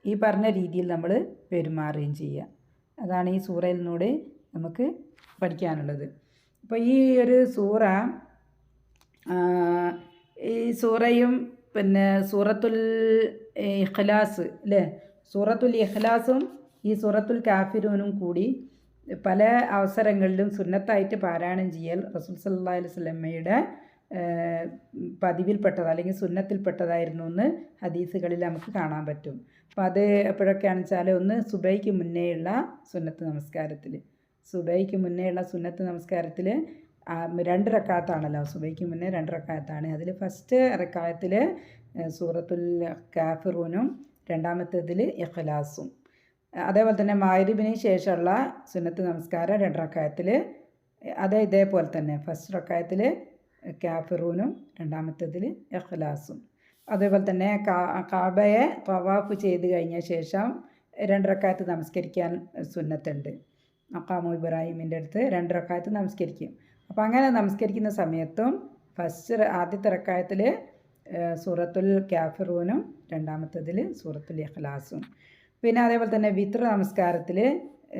ഈ പറഞ്ഞ രീതിയിൽ നമ്മൾ പെരുമാറുകയും ചെയ്യുക. അതാണ് ഈ സൂറയിൽ നിന്നൂടെ നമുക്ക് പഠിക്കാനുള്ളത്. അപ്പോൾ ഈ ഒരു സൂറയും പിന്നെ സൂറത്തുൽ ഇഖ്ലാസ് അല്ലേ, സൂറത്തുൽ ഇഖ്ലാസും ഈ സൂറത്തുൽ കാഫിറൂനും കൂടി പല അവസരങ്ങളിലും സുന്നത്തായിട്ട് പാരായണം ചെയ്യൽ റസൂൽ സല്ലല്ലാഹു അലൈഹി വസല്ലമയുടെ പതിവിൽപ്പെട്ടത് അല്ലെങ്കിൽ സുന്നത്തിൽപ്പെട്ടതായിരുന്നു എന്ന് ഹദീസുകളിൽ നമുക്ക് കാണാൻ പറ്റും. അപ്പോൾ അത് എപ്പോഴൊക്കെയാണെന്ന് വെച്ചാൽ, ഒന്ന് സുബൈക്ക് മുന്നേയുള്ള സുന്നത്ത് നമസ്കാരത്തിൽ 2 റക്അത്താണല്ലോ, സുബൈക്ക് മുന്നേ 2 റക്അത്താണ്. അതിൽ ഫസ്റ്റ് റക്അത്തിൽ സൂറത്തുൽ കാഫിറൂനും രണ്ടാമത്തേതിൽ ഇഖ്ലാസും. അതേപോലെ തന്നെ മഗ്‌രിബിന് ശേഷമുള്ള സുന്നത്ത് നമസ്കാരം 2 റക്അത്തിൽ ഇതേപോലെ തന്നെ ഫസ്റ്റ് റക്അത്തിൽ കാഫിറൂനും രണ്ടാമത്തേതിൽ ഇഖ്ലാസും. അതേപോലെ തന്നെ കഅബയെ തവാഫ് ചെയ്ത് കഴിഞ്ഞ ശേഷം 2 റക്അത്ത് നമസ്കരിക്കാൻ സുന്നത്തുണ്ട്. മഖാമു ഇബ്രാഹിമിൻ്റെ അടുത്ത് 2 റക്അത്ത് നമസ്കരിക്കും. അപ്പോൾ അങ്ങനെ നമസ്കരിക്കുന്ന സമയത്തും ആദ്യത്തെ റക്അത്തിൽ സൂറത്തുൽ കാഫിറൂനും രണ്ടാമത്തേതിൽ സൂറത്തുൽ ഇഖ്ലാസും. പിന്നെ അതേപോലെ തന്നെ വിത്ർ നമസ്കാരത്തിൽ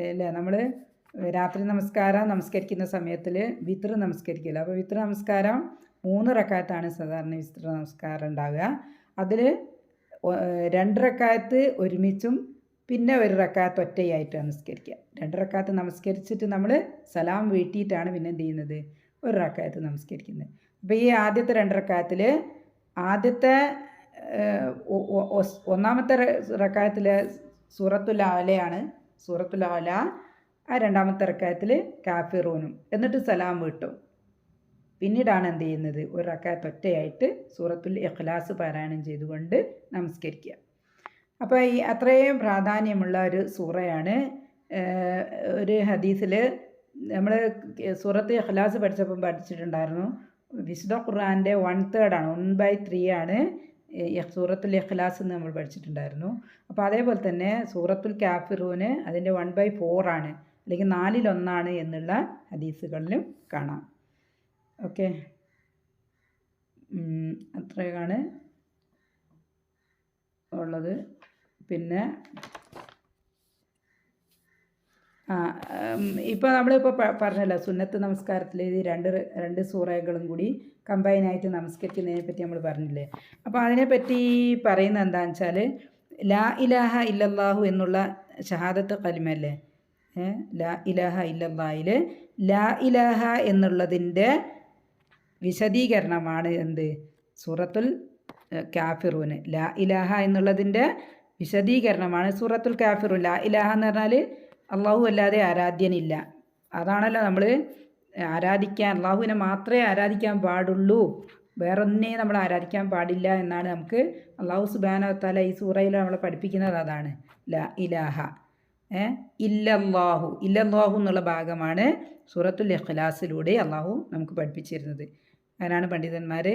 അല്ലേ, നമ്മൾ രാത്രി നമസ്കരിക്കുന്ന സമയത്തിൽ വിത്ർ നമസ്കരിക്കില്ല. അപ്പോൾ വിത്ർ നമസ്കാരം 3 റക്അത്താണ് സാധാരണ വിത്ർ നമസ്കാരം ഉണ്ടാവുക. അതിൽ 2 റക്അത്ത് ഒരുമിച്ചും പിന്നെ 1 റക്അത്ത് ഒറ്റയായിട്ട് നമസ്കരിക്കുക. 2 റക്അത്ത് നമസ്കരിച്ചിട്ട് നമ്മൾ സലാം വീട്ടിയിട്ടാണ് പിന്നെ എന്ത് ചെയ്യുന്നത്, 1 റക്അത്ത് നമസ്കരിക്കുന്നത്. അപ്പോൾ ഈ ആദ്യത്തെ 2 റക്അത്തിൽ ഒന്നാമത്തെ റക്അത്തിൽ സൂറത്തുൽ ആലയാണ്, സൂറത്തുൽ ആല. രണ്ടാമത്തെ റക്അത്തിൽ കാഫിറൂനും, എന്നിട്ട് സലാം വീട്ടും. പിന്നീടാണ് എന്ത് ചെയ്യുന്നത്, 1 റക്അത്ത് ഒറ്റയായിട്ട് സൂറത്തുൽ ഇഖ്ലാസ് പാരായണം ചെയ്തുകൊണ്ട് നമസ്കരിക്കുക. അപ്പോൾ ഈ അത്രയും പ്രാധാന്യമുള്ള ഒരു സൂറയാണ്. ഒരു ഹദീസിൽ നമ്മൾ സൂറത്ത് ഇഖ്ലാസ് പഠിച്ചിട്ടുണ്ടായിരുന്നു. വിശുദ്ധ ഖുർആൻ്റെ 1/3 ആണ്, 1/3 ആണ് സൂറത്തുൽ ഇഖ്ലാസ് എന്ന് നമ്മൾ പഠിച്ചിട്ടുണ്ടായിരുന്നു. അപ്പോൾ അതേപോലെ തന്നെ സൂറത്തുൽ കാഫിറൂന് അതിൻ്റെ 1/4 ആണ്, അല്ലെങ്കിൽ 1/4 എന്നുള്ള ഹദീസുകളിലും കാണാം. ഓക്കെ, അത്രയാണ് ഉള്ളത്. പിന്നെ ഇപ്പോൾ നമ്മളിപ്പോൾ പറഞ്ഞല്ലോ സുന്നത്ത് നമസ്കാരത്തിൽ ഈ രണ്ട് സൂറകളും കൂടി കമ്പൈനായിട്ട് നമസ്കരിക്കുന്നതിനെ പറ്റി നമ്മൾ പറഞ്ഞില്ലേ. അപ്പോൾ അതിനെപ്പറ്റി പറയുന്നത് എന്താണെന്ന് വെച്ചാൽ, ലാ ഇലാഹ ഇല്ലല്ലാഹു എന്നുള്ള ഷഹാദത്ത് കലിമല്ലേ, ലാ ഇലാഹ ഇല്ലല്ലാഹിൽ ലാ ഇലാഹ എന്നുള്ളതിൻ്റെ വിശദീകരണമാണ് എന്ത് സൂറത്തുൽ കാഫിറൂൻ. ലാ ഇലാഹ എന്നുള്ളതിൻ്റെ വിശദീകരണമാണ് സൂറത്തുൽ കാഫിറൂൻ. ലാ ഇലാഹ എന്ന് പറഞ്ഞാൽ അള്ളാഹു അല്ലാതെ ആരാധ്യനില്ല. അതാണല്ലോ നമ്മൾ ആരാധിക്കാൻ, അള്ളാഹുവിനെ മാത്രമേ ആരാധിക്കാൻ പാടുള്ളൂ, വേറൊന്നേ നമ്മൾ ആരാധിക്കാൻ പാടില്ല എന്നാണ് നമുക്ക് അള്ളാഹു സുബ്ഹാനഹു വ തആല ഈ സൂറയിൽ നമ്മളെ പഠിപ്പിക്കുന്നത്. അതാണ് ലാ ഇലാഹ. ഇല്ലല്ലാഹു, ഇല്ലല്ലാഹു എന്നുള്ള ഭാഗമാണ് സൂറത്തുൽ ഇഖ്ലാസിലൂടെ അള്ളാഹു നമുക്ക് പഠിപ്പിച്ചിരുന്നത്. അതിനാണ് പണ്ഡിതന്മാർ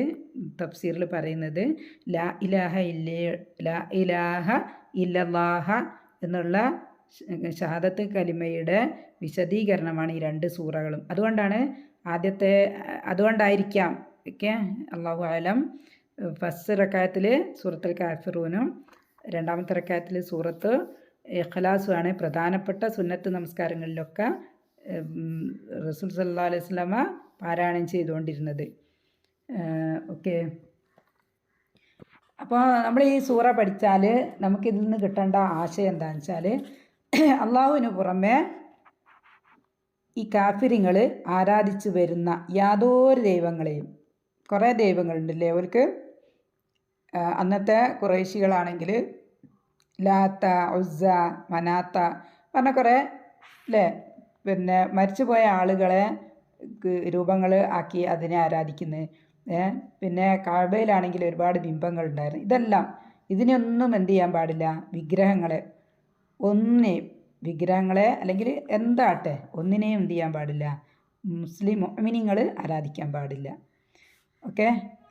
തഫ്സീറിൽ പറയുന്നത് ലാ ഇലാഹ ലാ ഇലാഹ ഇല്ലല്ലാഹ എന്നുള്ള ഷഹാദത്ത് കലിമയുടെ വിശദീകരണമാണ് ഈ രണ്ട് സൂറകളും. അതുകൊണ്ടായിരിക്കാം അള്ളാഹു ആലം ഫസ്റ്റ് റക്കായത്തിൽ സൂറത്തുൽ കാഫിറൂനും രണ്ടാമത്തെ റക്കായത്തിൽ സൂറത്ത് ഇഖ്ലാസുമാണ് പ്രധാനപ്പെട്ട സുന്നത്ത് നമസ്കാരങ്ങളിലൊക്കെ റസൂൽ സല്ലല്ലാഹു അലൈഹി വസല്ലമ പാരായണം ചെയ്തുകൊണ്ടിരുന്നത്. ഓക്കെ, അപ്പോൾ നമ്മൾ ഈ സൂറ പഠിച്ചാൽ നമുക്കിതിൽ നിന്ന് കിട്ടേണ്ട ആശയം എന്താണെന്ന് വെച്ചാൽ, അള്ളാഹുവിന് പുറമെ ഈ കാഫിരിങ്ങൾ ആരാധിച്ചു വരുന്ന യാതൊരു ദൈവങ്ങളെയും, കുറേ ദൈവങ്ങളുണ്ടല്ലേ അവർക്ക്. അന്നത്തെ ഖുറൈശികളാണെങ്കിൽ ലാത്ത, ഉസ്സ, മനാത്ത പറഞ്ഞ കുറേ അല്ലേ, പിന്നെ മരിച്ചുപോയ ആളുകളെ രൂപങ്ങൾ ആക്കി അതിനെ ആരാധിക്കുന്നത്. പിന്നെ കഅബയിലാണെങ്കിൽ ഒരുപാട് ബിംബങ്ങളുണ്ടായിരുന്നു. ഇതിനൊന്നും എന്ത് ചെയ്യാൻ പാടില്ല, വിഗ്രഹങ്ങളെ അല്ലെങ്കിൽ എന്താട്ടെ ഒന്നിനെയും എന്ത് ചെയ്യാൻ പാടില്ല, മുസ്ലിം മുഅ്മിനീങ്ങൾ ആരാധിക്കാൻ പാടില്ല. ഓക്കെ,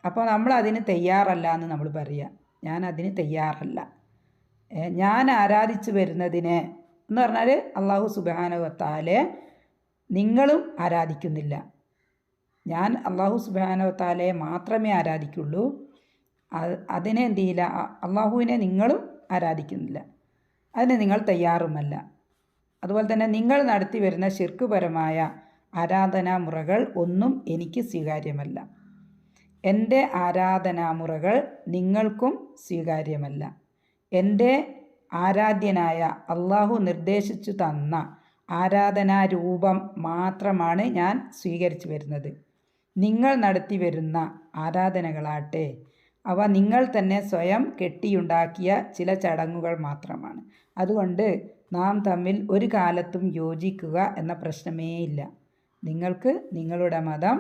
അപ്പോൾ നമ്മൾ അതിന് തയ്യാറല്ല എന്ന് നമ്മൾ പറയുക. ഞാൻ അതിന് തയ്യാറല്ല. ഞാൻ ആരാധിച്ചു വരുന്നതിനെ എന്ന് പറഞ്ഞാൽ അള്ളാഹു സുബ്ഹാനഹു വ തആലയെ നിങ്ങളും ആരാധിക്കുന്നില്ല. ഞാൻ അള്ളാഹു സുബ്ഹാനഹു വ തആലയെ മാത്രമേ ആരാധിക്കുള്ളൂ. അതിനെ എന്ത് ചെയ്യില്ല, അള്ളാഹുവിനെ നിങ്ങളും ആരാധിക്കുന്നില്ല, അതിന് നിങ്ങൾ തയ്യാറുമല്ല. അതുപോലെ തന്നെ നിങ്ങൾ നടത്തി വരുന്ന ശിർക്കുപരമായ ആരാധനാമുറകൾ ഒന്നും എനിക്ക് സ്വീകാര്യമല്ല. എൻ്റെ ആരാധനാമുറകൾ നിങ്ങൾക്കും സ്വീകാര്യമല്ല. എൻ്റെ ആരാധ്യനായ അള്ളാഹു നിർദ്ദേശിച്ചു തന്ന ആരാധനാരൂപം മാത്രമാണ് ഞാൻ സ്വീകരിച്ചു വരുന്നത്. നിങ്ങൾ നടത്തി വരുന്ന ആരാധനകളാട്ടെ അവ നിങ്ങൾ തന്നെ സ്വയം കെട്ടിയുണ്ടാക്കിയ ചില ചടങ്ങുകൾ മാത്രമാണ്. അതുകൊണ്ട് നാം തമ്മിൽ ഒരു കാലത്തും യോജിക്കുക എന്ന പ്രശ്നമേയില്ല. നിങ്ങൾക്ക് നിങ്ങളുടെ മതം,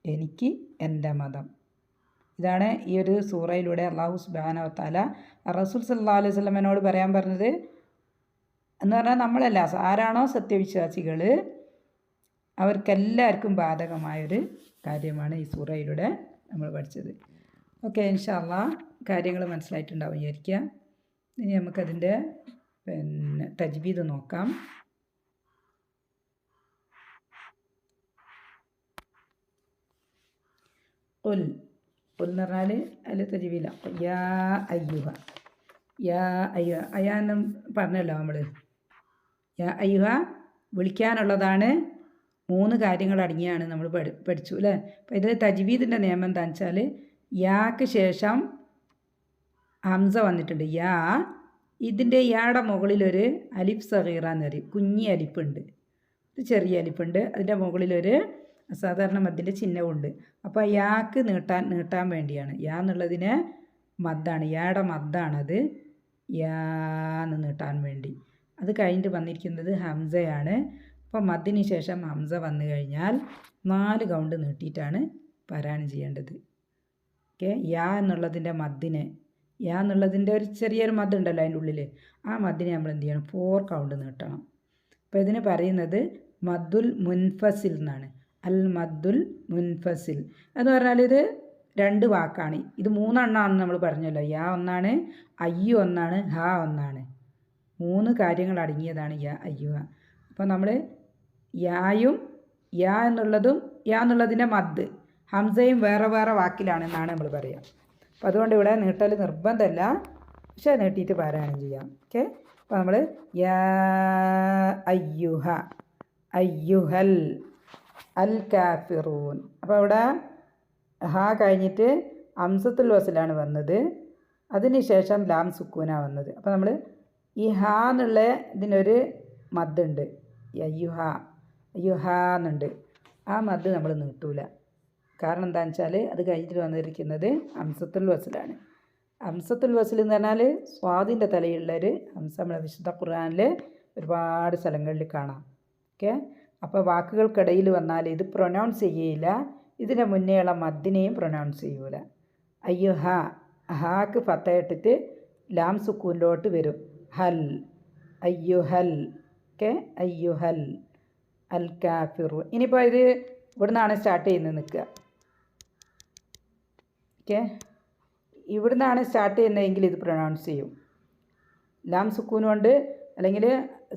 എനിക്ക് എൻ്റെ മതം. ഇതാണ് ഈ ഒരു സൂറയിലൂടെ അള്ളാഹു സുബ്ഹാനഹു വ തആല റസൂൽ സല്ലല്ലാഹു അലൈഹി വസല്ലമയോട് പറയാൻ പറഞ്ഞത്. എന്ന് പറഞ്ഞാൽ നമ്മളല്ല, ആരാണോ സത്യവിശ്വാസികൾ അവർക്കെല്ലാവർക്കും ബാധകമായൊരു കാര്യമാണ് ഈ സൂറയിലൂടെ നമ്മൾ പഠിച്ചത്. ഓക്കെ, ഇൻഷാ അല്ലാഹ് കാര്യങ്ങൾ മനസ്സിലായിട്ടുണ്ടാവും വിചാരിക്കുക. ഇനി നമുക്കതിൻ്റെ തജ്വീദ് നോക്കാം. ഖുൽ എന്ന് പറഞ്ഞാൽ അതിൽ തജ്വീദ യാ അയ്യുഹ. അയാന്നും പറഞ്ഞല്ലോ നമ്മൾ. യാ അയ്യുഹ വിളിക്കാനുള്ളതാണ്. 3 കാര്യങ്ങൾ അടങ്ങിയാണ് നമ്മൾ പഠിച്ചു അല്ലേ. അപ്പോൾ ഇത് തജ്വീദിൻ്റെ നിയമം എന്താണെന്ന് വെച്ചാൽ, യാക്ക് ശേഷം ഹംസ വന്നിട്ടുണ്ട്. ഇതിൻ്റെ യാടെ മുകളിലൊരു അലിഫ് സഗീറ എന്ന് പറയും, കുഞ്ഞി അലിഫുണ്ട്. ഇത് ചെറിയ അലിഫുണ്ട്. അതിൻ്റെ മുകളിലൊരു അസാധാരണ മദ്ദിൻ്റെ ചിഹ്നമുണ്ട്. അപ്പോൾ യാക്ക് നീട്ടാൻ വേണ്ടിയാണ്. യാ എന്നുള്ളതിന് മദ്ദാണ്, യാടെ മദ്ദാണത്. യാന്ന് നീട്ടാൻ വേണ്ടി. അത് കഴിഞ്ഞിട്ട് വന്നിരിക്കുന്നത് ഹംസയാണ്. അപ്പോൾ മദ്ദിന് ശേഷം ഹംസ വന്നു കഴിഞ്ഞാൽ 4 കൗണ്ട് നീട്ടിയിട്ടാണ് പാരായണം ചെയ്യേണ്ടത്. ഓക്കെ, യാ എന്നുള്ളതിൻ്റെ ഒരു ചെറിയൊരു മദ് ഉണ്ടല്ലോ അതിൻ്റെ ഉള്ളിൽ, ആ മദ്ദിനെ നമ്മൾ എന്ത് ചെയ്യണം, 4 കൗണ്ട് നീട്ടണം. അപ്പോൾ ഇതിന് പറയുന്നത് മദ്ദുൽ മുൻഫസിൽ എന്നാണ്. അൽ മദ്ദുൽ മുൻഫസിൽ എന്ന് പറഞ്ഞാൽ ഇത് 2 വാക്കാണ്. ഇത് 3 എണ്ണമാണെന്ന് നമ്മൾ പറഞ്ഞല്ലോ. യാ ഒന്നാണ്, അയ്യു ഒന്നാണ്, ഹ ഒന്നാണ്. 3 കാര്യങ്ങൾ അടങ്ങിയതാണ് യാ അയ്യുഹ. അപ്പോൾ നമ്മൾ യാ എന്നുള്ളതിൻ്റെ മദ്, ഹംസയും വേറെ വേറെ വാക്കിലാണെന്നാണ് നമ്മൾ പറയുക. അപ്പോൾ അതുകൊണ്ട് ഇവിടെ നീട്ടൽ നിർബന്ധമല്ല, പക്ഷേ നീട്ടിയിട്ട് പാരായണം ചെയ്യാം. ഓക്കെ, അപ്പോൾ നമ്മൾ യാ അയ്യുഹ, അയ്യുഹൽ, അൽ കാഫിറൂൻ. അപ്പോൾ ഇവിടെ ഹ കഴിഞ്ഞിട്ട് ഹംസത്തുൽ വസ്ലാണ് വന്നത്, അതിന് ശേഷം ലാം സുക്കൂന വന്നത്. അപ്പോൾ നമ്മൾ ഈ ഹ എന്നുള്ള ഇതിനൊരു മദ്ദുണ്ട്, അയ്യുഹ അയ്യുഹ എന്നുണ്ട്. ആ മദ് നമ്മൾ നീട്ടൂല. കാരണം എന്താണെന്ന് വെച്ചാൽ അത് കഴിഞ്ഞിട്ട് വന്നിരിക്കുന്നത് ഹംസത്തുൽ വസ്ലാണ്. ഹംസത്തുൽ വസ്ൽ എന്ന് പറഞ്ഞാൽ സ്വാദിൻ്റെ തലയുള്ളൊരു ഹംസ നമ്മളെ വിശുദ്ധ ഖുർആനിൽ ഒരുപാട് സ്ഥലങ്ങളിൽ കാണാം. ഓക്കെ, അപ്പോൾ വാക്കുകൾക്കിടയിൽ വന്നാൽ ഇത് പ്രൊനൗൺസ് ചെയ്യില്ല. ഇതിൻ്റെ മുന്നേയുള്ള മദ്ദിനെയും പ്രൊനൗൺസ് ചെയ്യൂല. അയ്യുഹ, ഹാക്ക് ഫത്തയിട്ടിട്ട് ലാം സുക്കൂനിലോട്ട് വരും. ഹൽ, അയ്യുഹൽ. ഓക്കെ, അയ്യുഹൽ അൽ കാഫിറു. ഇനിയിപ്പോൾ ഇത് ഇവിടുന്നാണ് സ്റ്റാർട്ട് ചെയ്യുന്നത് നിൽക്കുക. ഓക്കെ, ഇവിടുന്നാണ് സ്റ്റാർട്ട് ചെയ്യുന്നതെങ്കിൽ ഇത് പ്രൊനൗൺസ് ചെയ്യും. ലാം സുക്കൂൻ കൊണ്ട് അല്ലെങ്കിൽ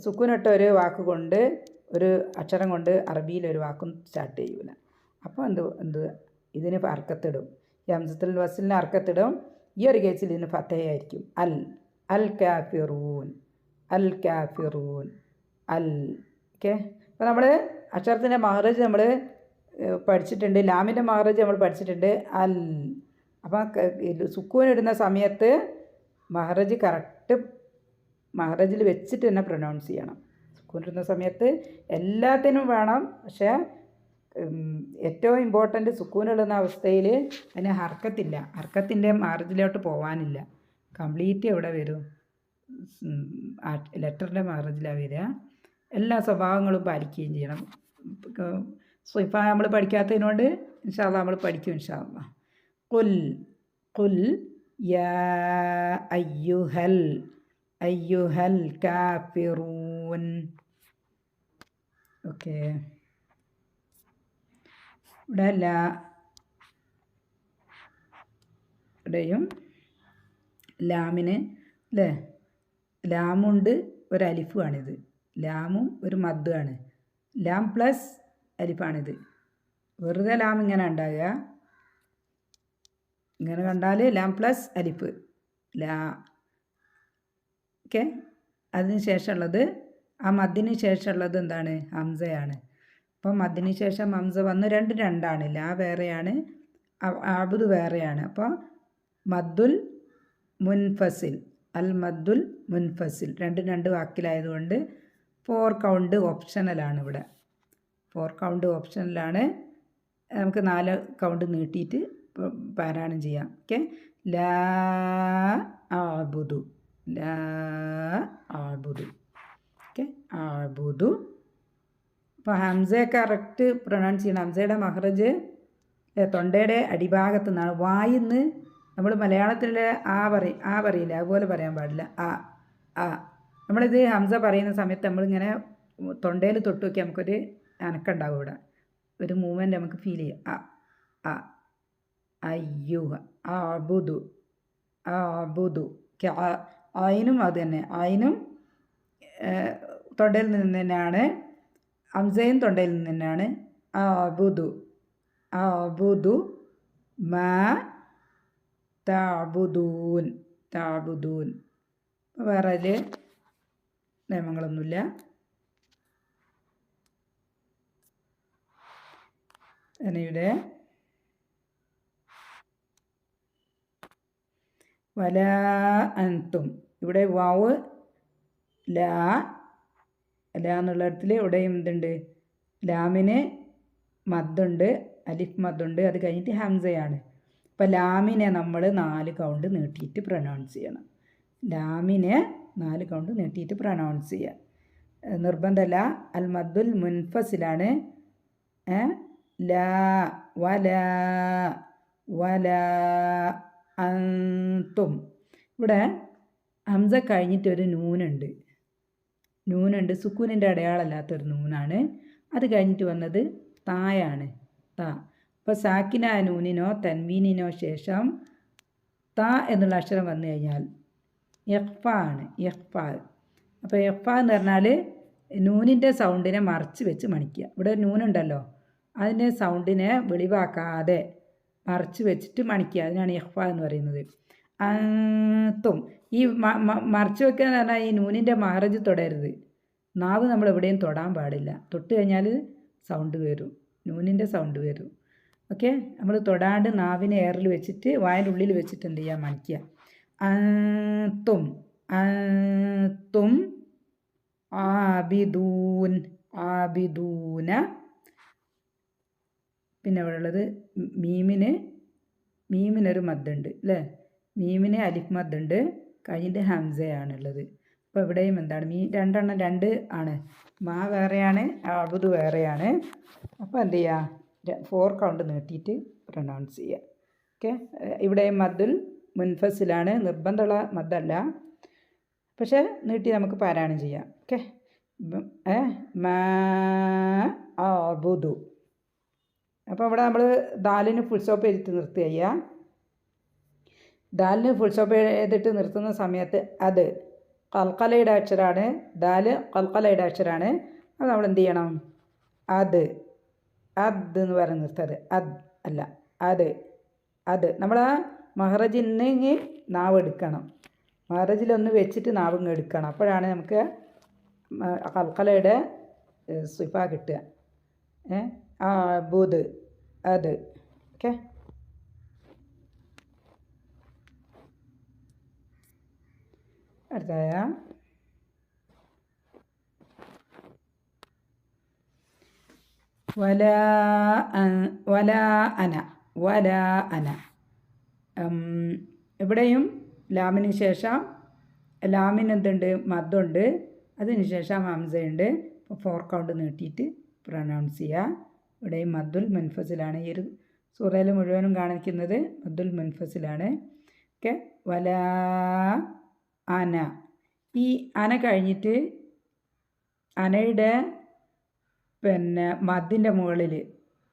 സുക്കൂനിട്ട ഒരു വാക്ക് കൊണ്ട്, ഒരു അക്ഷരം കൊണ്ട് അറബിയിലൊരു വാക്കും സ്റ്റാർട്ട് ചെയ്യൂല. അപ്പോൾ എന്ത് ഇതിന് അർക്കത്തിടും. ഈ ഹംസത്തുൽ വസ്ലിന് അർക്കത്തിടും. ഈ ഒരു കേസിൽ ഇതിന് ഫത്തഹയായിരിക്കും. അൽ, അൽ കാഫിറൂൻ, അൽ കാഫിറൂൻ, അൽ. ഓക്കെ, അപ്പോൾ നമ്മൾ അക്ഷരത്തിൻ്റെ മഹ്റജ് നമ്മൾ പഠിച്ചിട്ടുണ്ട്. ലാമിൻ്റെ മഹ്റജ് നമ്മൾ പഠിച്ചിട്ടുണ്ട്. അൽ. അപ്പോൾ സുക്കൂൻ ഇടുന്ന സമയത്ത് മഹ്റജ് കറക്റ്റ് മഹ്റജിൽ വെച്ചിട്ട് തന്നെ പ്രൊനൗൺസ് ചെയ്യണം. സുക്കൂൻ ഇടുന്ന സമയത്ത് എല്ലാത്തിനും വേണം. പക്ഷേ ഏറ്റവും ഇമ്പോർട്ടൻ്റ് സുക്കൂൻ ഇടുന്ന അവസ്ഥയിൽ അതിന് ഹർക്കത്തില്ല. ഹർക്കത്തിൻ്റെ മഹ്റജിലോട്ട് പോകാനില്ല. കംപ്ലീറ്റ് എവിടെ വരും? ലെറ്ററിൻ്റെ മഹ്റജിലാണ് വരിക. എല്ലാ സ്വഭാവങ്ങളും പാലിക്കുകയും ചെയ്യണം. ഇപ്പോൾ നമ്മൾ പഠിക്കാത്തതിനോട് ഇൻഷാ അല്ലാഹ് നമ്മൾ പഠിക്കും ഇൻഷാ അല്ലാഹ്. ഖുൽ, ഖുൽ യാ അയ്യുഹൽ, അയ്യുഹൽ കാഫിറൂൻ. ഓക്കെ, ഇവിടെ ഇവിടെയും ലാമിന് അല്ലേ, ലാമുണ്ട്, ഒരു അലിഫുമാണിത്. ലാമും ഒരു മദ്ദുമാണ്. ലാം പ്ലസ് അലിഫാണിത്. വെറുതെ ലാം ഇങ്ങനെ ഉണ്ടാകുക. ഇങ്ങനെ കണ്ടാൽ ലാം പ്ലസ് അലിഫ് ലാ. ഓക്കെ, അതിന് ശേഷമുള്ളത്, ആ മദ്ദിന് ശേഷമുള്ളത് എന്താണ്? ഹംസയാണ്. അപ്പോൾ മദ്ദിന് ശേഷം ഹംസ വന്ന് രണ്ടാണ്. ലാ വേറെയാണ്, അബ്ദു വേറെയാണ്. അപ്പോൾ മദ്ദുൽ മുൻഫസിൽ, അൽ മദ്ദുൽ മുൻഫസിൽ രണ്ട് വാക്കിലായതുകൊണ്ട് 4 കൗണ്ട് ഓപ്ഷണലാണ്. ഇവിടെ 4 കൗണ്ട് ഓപ്ഷണലാണ്. നമുക്ക് 4 കൗണ്ട് നീട്ടിയിട്ട് പാരായണം ചെയ്യാം. ഓക്കെ, ലാ അഅ്ബുദു, ലാ അഅ്ബുദു. ഓക്കെ, അഅ്ബുദു. അപ്പോൾ ഹംസയെ കറക്റ്റ് പ്രൊനൗൺസ് ചെയ്യണം. ഹംസയുടെ മഹ്റജ് തൊണ്ടയുടെ അടിഭാഗത്തു നിന്നാണ്. വായിന്ന് നമ്മൾ മലയാളത്തിലെ ആ പറയില്ല, അതുപോലെ പറയാൻ പാടില്ല. ആ നമ്മളിത് ഹംസ പറയുന്ന സമയത്ത് നമ്മളിങ്ങനെ തൊണ്ടയിൽ തൊട്ട് നോക്കി നമുക്കൊരു അനക്കുണ്ടാവും. ഇവിടെ ഒരു മൂവ്മെൻറ്റ് നമുക്ക് ഫീൽ ചെയ്യും. അയ്യുഹ, അഅ്ബുദു, അഅ്ബുദു. അയിനും അത് തന്നെ, അയിനും തൊണ്ടയിൽ നിന്ന് തന്നെയാണ്. ഹംസയും തൊണ്ടയിൽ നിന്ന് തന്നെയാണ്. അഅ്ബുദു, അഅ്ബുദു മാ തഅ്ബുദൂൻ, തഅ്ബുദൂൻ. വേറെ അതിൽ നിയമങ്ങളൊന്നുമില്ല. ഇവിടെ വലാ അൻതും, ഇവിടെ വാവ് ലാ എന്നുള്ളിടത്തിൽ ഇവിടെയും എന്തുണ്ട്? ലാമിന് മദ്ദുണ്ട്, അലിഫ് മദ്ദുണ്ട്. അത് കഴിഞ്ഞിട്ട് ഹംസയാണ്. അപ്പോൾ ലാമിനെ നമ്മൾ 4 കൗണ്ട് നീട്ടിയിട്ട് പ്രൊനൗൺസ് ചെയ്യണം. ലാമിനെ 4 കൗണ്ട് നീട്ടിയിട്ട് പ്രൊനൗൺസ് ചെയ്യുക നിർബന്ധമല്ല. അൽ മദ്ദുൽ മുൻഫസിലാണ്. ലാ വലാ വലാ അൻതും. ഇവിടെ ഹംസ കഴിഞ്ഞിട്ടൊരു നൂനുണ്ട്. സുക്കൂനിൻ്റെ അടയാളമല്ലാത്തൊരു നൂനാണ്. അത് കഴിഞ്ഞിട്ട് വന്നത് തായാണ്, താ. അപ്പോൾ സാക്കിന നൂനിനോ തൻവീനിനോ ശേഷം താ എന്നുള്ള അക്ഷരം വന്നു കഴിഞ്ഞാൽ ഇഖ്ഫ ആണ്, ഇഖ്ഫ. അപ്പോൾ ഇഖ്ഫ എന്ന് പറഞ്ഞാൽ നൂനിൻ്റെ സൗണ്ടിനെ മറച്ച് വെച്ച് മണിക്കുക. ഇവിടെ നൂനുണ്ടല്ലോ, അതിൻ്റെ സൗണ്ടിനെ വെളിവാക്കാതെ മറച്ച് വെച്ചിട്ട് മണിക്കുക. അതിനാണ് ഇഖ്ഫ എന്ന് പറയുന്നത്. തും, ഈ മറച്ച് വെക്കുക എന്ന് പറഞ്ഞാൽ ഈ നൂനിൻ്റെ മഹ്റജ് തൊടരുത്. നാവ് നമ്മൾ എവിടെയും തൊടാൻ പാടില്ല. തൊട്ട് കഴിഞ്ഞാൽ സൗണ്ട് വരും, നൂനിൻ്റെ സൗണ്ട് വരും. ഓക്കെ, നമ്മൾ തൊടാണ്ട് നാവിനെ എയറിൽ വെച്ചിട്ട് വായൻ്റെ ഉള്ളിൽ വെച്ചിട്ട് എന്ത് ചെയ്യുക? മണിക്കുക. തും തും ആബിദൂൻ ആബിദൂന. പിന്നെ ഇവിടെ ഉള്ളത് മീമിനൊരു മദ്ദുണ്ട് അല്ലേ, മീമിന് അലിഫ് മദ്ദുണ്ട്, കഴിഞ്ഞിട്ട് ഹംസയാണുള്ളത്. അപ്പോൾ ഇവിടെയും എന്താണ് രണ്ടെണ്ണം രണ്ട് ആണ്, മാ വേറെയാണ് അബുദ് വേറെയാണ്. അപ്പോൾ എന്ത് ചെയ്യുക, 4 കൗണ്ട് നീട്ടിയിട്ട് പ്രൊനൗൺസ് ചെയ്യുക. ഓക്കെ, ഇവിടെയും മദ്ദുൽ മുൻഫസിലാണ്, നിർബന്ധമുള്ള മദ്ദല്ല, പക്ഷേ നീട്ടി നമുക്ക് പാരായണം ചെയ്യാം. ഓക്കെ, മാ അബുദു. അപ്പോൾ ഇവിടെ നമ്മൾ ദാലിന് ഫുൾ സ്റ്റോപ്പ് ചെയ്തിട്ട് നിർത്തുക ചെയ്യുക. ദാലിന് ഫുൾ സ്റ്റോപ്പ് ചെയ്തിട്ട് നിർത്തുന്ന സമയത്ത് അത് കൽക്കലയുടെ അക്ഷരമാണ്, ദാല് കൽക്കലയുടെ അക്ഷരമാണ്. അത് നമ്മൾ എന്ത് ചെയ്യണം, അത് എന്ന് പറഞ്ഞ് നിർത്തത്, അല്ല അത് നമ്മൾ ആ മഹ്റജിന് നാവ് എടുക്കണം, മഹ്റജിലൊന്ന് വെച്ചിട്ട് നാവ് ഇങ്ങ് എടുക്കണം. അപ്പോഴാണ് നമുക്ക് കൽക്കലയുടെ സിഫ കിട്ടുക. ബൂദ് അത്. ഓക്കെ, അടുത്തായ വല അന. ഇവിടെയും ലാമിന് ശേഷം ലാമിന് എന്തുണ്ട്, മദ്ദുണ്ട്, അതിന് ശേഷം ഹംസയുണ്ട്. അപ്പോൾ 4 കൗണ്ട് നീട്ടിയിട്ട് പ്രൊനൗൺസ് ചെയ്യുക. ഇവിടെയും മദ്ദുൽ മുൻഫസിലാണ്, ഈ ഒരു സൂറയിൽ മുഴുവനും കാണിക്കുന്നത് മദ്ദുൽ മുൻഫസിലാണ്. ഓക്കെ, വല അന. ഈ അന കഴിഞ്ഞിട്ട് അനയുടെ പിന്നെ മദ്ദിൻ്റെ മുകളിൽ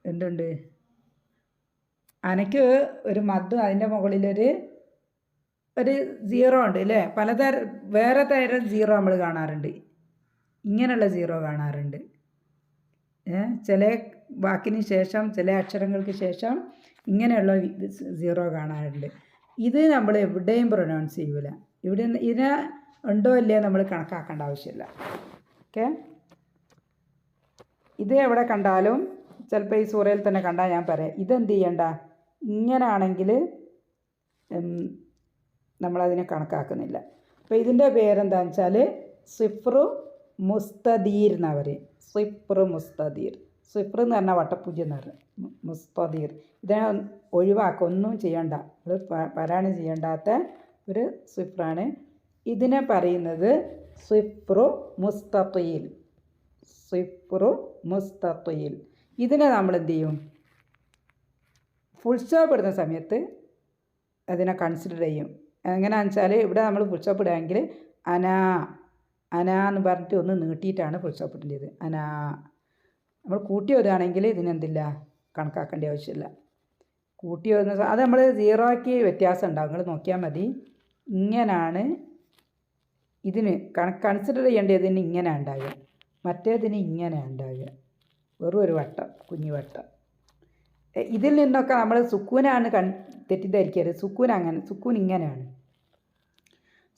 എന്തുണ്ട്, അനയ്ക്ക് ഒരു മദ്ദും അതിൻ്റെ മുകളിലൊരു 0 ഉണ്ട് അല്ലേ. വേറെ തരം 0 നമ്മൾ കാണാറുണ്ട്, ഇങ്ങനെയുള്ള 0 കാണാറുണ്ട്. ചില വാക്കിന് ശേഷം ചില അക്ഷരങ്ങൾക്ക് ശേഷം ഇങ്ങനെയുള്ള 0 കാണാറുണ്ട്. ഇത് നമ്മൾ എവിടെയും പ്രൊനൗൺസ് ചെയ്യൂല. ഇതിനെ ഉണ്ടോ ഇല്ലയോ നമ്മൾ കണക്കാക്കേണ്ട ആവശ്യമില്ല. ഓക്കെ, ഇത് എവിടെ കണ്ടാലും ചിലപ്പോൾ ഈ സൂറയിൽ തന്നെ കണ്ടാൽ ഞാൻ പറയാം, ഇതെന്ത് ചെയ്യണ്ട, ഇങ്ങനാണെങ്കിൽ നമ്മളതിനെ കണക്കാക്കുന്നില്ല. അപ്പോൾ ഇതിൻ്റെ പേരെന്താണെന്ന് വെച്ചാൽ സിഫ്റു മുസ്തദീർ എന്നാണ് പറയും. സിഫ്റു മുസ്തദീർ, സിഫ്ർ എന്ന് പറഞ്ഞാൽ വട്ടപ്പൂജ്യം എന്ന് പറഞ്ഞാൽ മുസ്തദീർ. ഇതിനെ ഒഴിവാക്കുക, ഒന്നും ചെയ്യണ്ട, അത് പാരായണം ചെയ്യേണ്ടാത്ത ഒരു സിഫ്റാണ്. ഇതിനെ പറയുന്നത് സിഫ്റു മുസ്തഖീൽ, സിഫ്റു മുസ്തഖീൽ. ഇതിനെ നമ്മൾ എന്ത് ചെയ്യും, ഫുൾ സ്റ്റോപ്പ് ഇടുന്ന സമയത്ത് അതിനെ കൺസിഡർ ചെയ്യും. എങ്ങനെയാണെന്ന് വെച്ചാൽ ഇവിടെ നമ്മൾ ഫുൾ സ്റ്റോപ്പ് ഇടുകയാണെങ്കിൽ അന എന്ന് പറഞ്ഞിട്ട് ഒന്ന് നീട്ടിയിട്ടാണ് ഫുൾ സ്റ്റോപ്പ് ഇടേണ്ടത്. നമ്മൾ കൂട്ടി എഴുതുകയാണെങ്കിൽ ഇതിനെന്തില്ല, കണക്കാക്കേണ്ട ആവശ്യമില്ല. കൂട്ടി എഴുതുന്ന അത് നമ്മൾ 0ക്ക് വ്യത്യാസം ഉണ്ടാകും, നിങ്ങൾ നോക്കിയാൽ മതി. ഇങ്ങനെയാണ് ഇതിന് കൺസിഡർ ചെയ്യേണ്ടതിന് ഇങ്ങനെ ഉണ്ടാകുക, മറ്റേതിന് ഇങ്ങനെ ഉണ്ടാകുക, വെറും ഒരു വട്ടം, കുഞ്ഞു വട്ടം. ഇതിൽ നിന്നൊക്കെ നമ്മൾ സുക്കൂനാണ് തെറ്റിദ്ധരിക്കരുത്. സുക്കൂൻ ഇങ്ങനെയാണ്.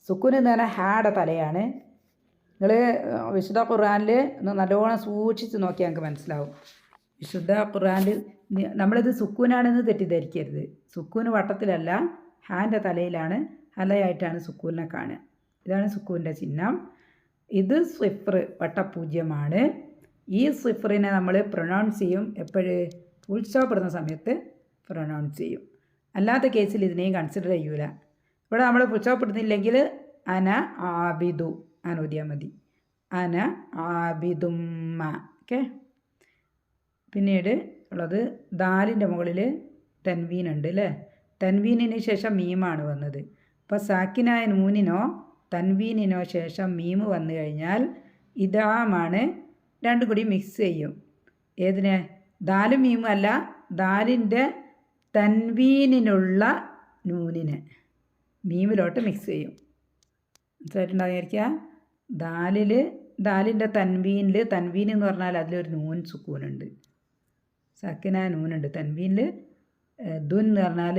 സുക്കൂൻ എന്ന് പറഞ്ഞാൽ ഹായുടെ തലയാണ്. നിങ്ങൾ വിശുദ്ധ ഖുർആനിൽ നല്ലോണം സൂക്ഷിച്ച് നോക്കിയാൽ നമുക്ക് മനസ്സിലാവും. വിശുദ്ധ ഖുർആനിൽ നമ്മളിത് സുക്കൂനാണെന്ന് തെറ്റിദ്ധരിക്കരുത്. സുക്കൂന് വട്ടത്തിലല്ല, ഹാൻ്റെ തലയിലാണ്, ഹലയായിട്ടാണ് സുക്കൂനിനെ കാണുക. ഇതാണ് സുക്കൂൻ്റെ ചിഹ്നം. ഇത് സിഫ്ർ വട്ടപൂജ്യമാണ്. ഈ സിഫ്റിനെ നമ്മൾ പ്രൊനൗൺസ് ചെയ്യും എപ്പോഴും, ഫുൾ സ്റ്റോപ്പ് ഇടുന്ന സമയത്ത് പ്രൊനൗൺസ് ചെയ്യും. അല്ലാത്ത കേസിൽ ഇതിനെയും കൺസിഡർ ചെയ്യൂല. ഇവിടെ നമ്മൾ ഫുൾ സ്റ്റോപ്പ് ഇടുന്നില്ലെങ്കിൽ അന ആബിദു ഓതിയാൽ മതി, അന ആബിദുമ്മ. ഓക്കെ, പിന്നീട് ഉള്ളത് ദാലിൻ്റെ മുകളിൽ തൻവീൻ ഉണ്ട് അല്ലേ. തൻവീനിന് ശേഷം മീമാണ് വന്നത്. അപ്പോൾ സാക്കിനായ നൂനിനോ തൻവീനിനോ ശേഷം മീമ് വന്നു കഴിഞ്ഞാൽ ഇദാമാണ്, രണ്ടും കൂടി മിക്സ് ചെയ്യും. ഏതിനെ, ദാലും മീമും അല്ല, ദാലിൻ്റെ തൻവീനിനുള്ള നൂനിനെ മീമിലോട്ട് മിക്സ് ചെയ്യും. മനസ്സിലായിട്ടുണ്ടായിരിക്കുക. ദാലിൻ്റെ തൻവീൻ എന്ന് പറഞ്ഞാൽ അതിലൊരു നൂൻ സുക്കൂനുണ്ട്, സക്കിനായ നൂനുണ്ട്. തൻവീനിൽ ദുൻ എന്ന് പറഞ്ഞാൽ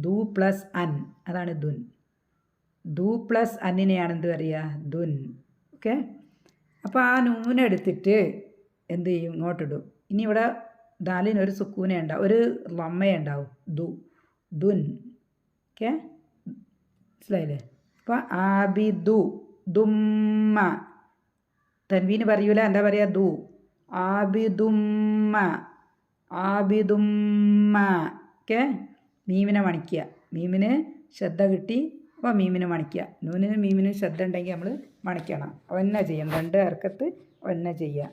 ദു പ്ലസ് അൻ, അതാണ് ദുൻ. ദു പ്ലസ് അന്നിനെയാണ് എന്ത് പറയുക, ദുൻ. ഓക്കെ, അപ്പോൾ ആ നൂനെടുത്തിട്ട് എന്ത് ചെയ്യും, ഇങ്ങോട്ടിടും. ഇനി ഇവിടെ ദാലിനൊരു സുക്കൂനെ ഉണ്ടാവും, ഒരു ലമ്മയുണ്ടാവും, ദുൻ. ഓക്കെ, മനസ്സിലായില്ലേ. അപ്പോൾ ആബിദു ദുമ്മ, തൻവീന് പറയൂല, എന്താ പറയുക? ദു. ആബിദുമ്മ, ആബിദുമ്മ. ഓക്കെ, മീമിനെ മണിക്കുക. മീമിന് ശ്രദ്ധ കിട്ടി, അപ്പോൾ മീമിന് മണിക്കുക. നൂനിന് മീമിന് ശ്രദ്ധ ഉണ്ടെങ്കിൽ നമ്മൾ മണിക്കണം. ഒന്നെ ചെയ്യണം, 2 ഹർക്കത്ത് ഒന്നെ ചെയ്യുക.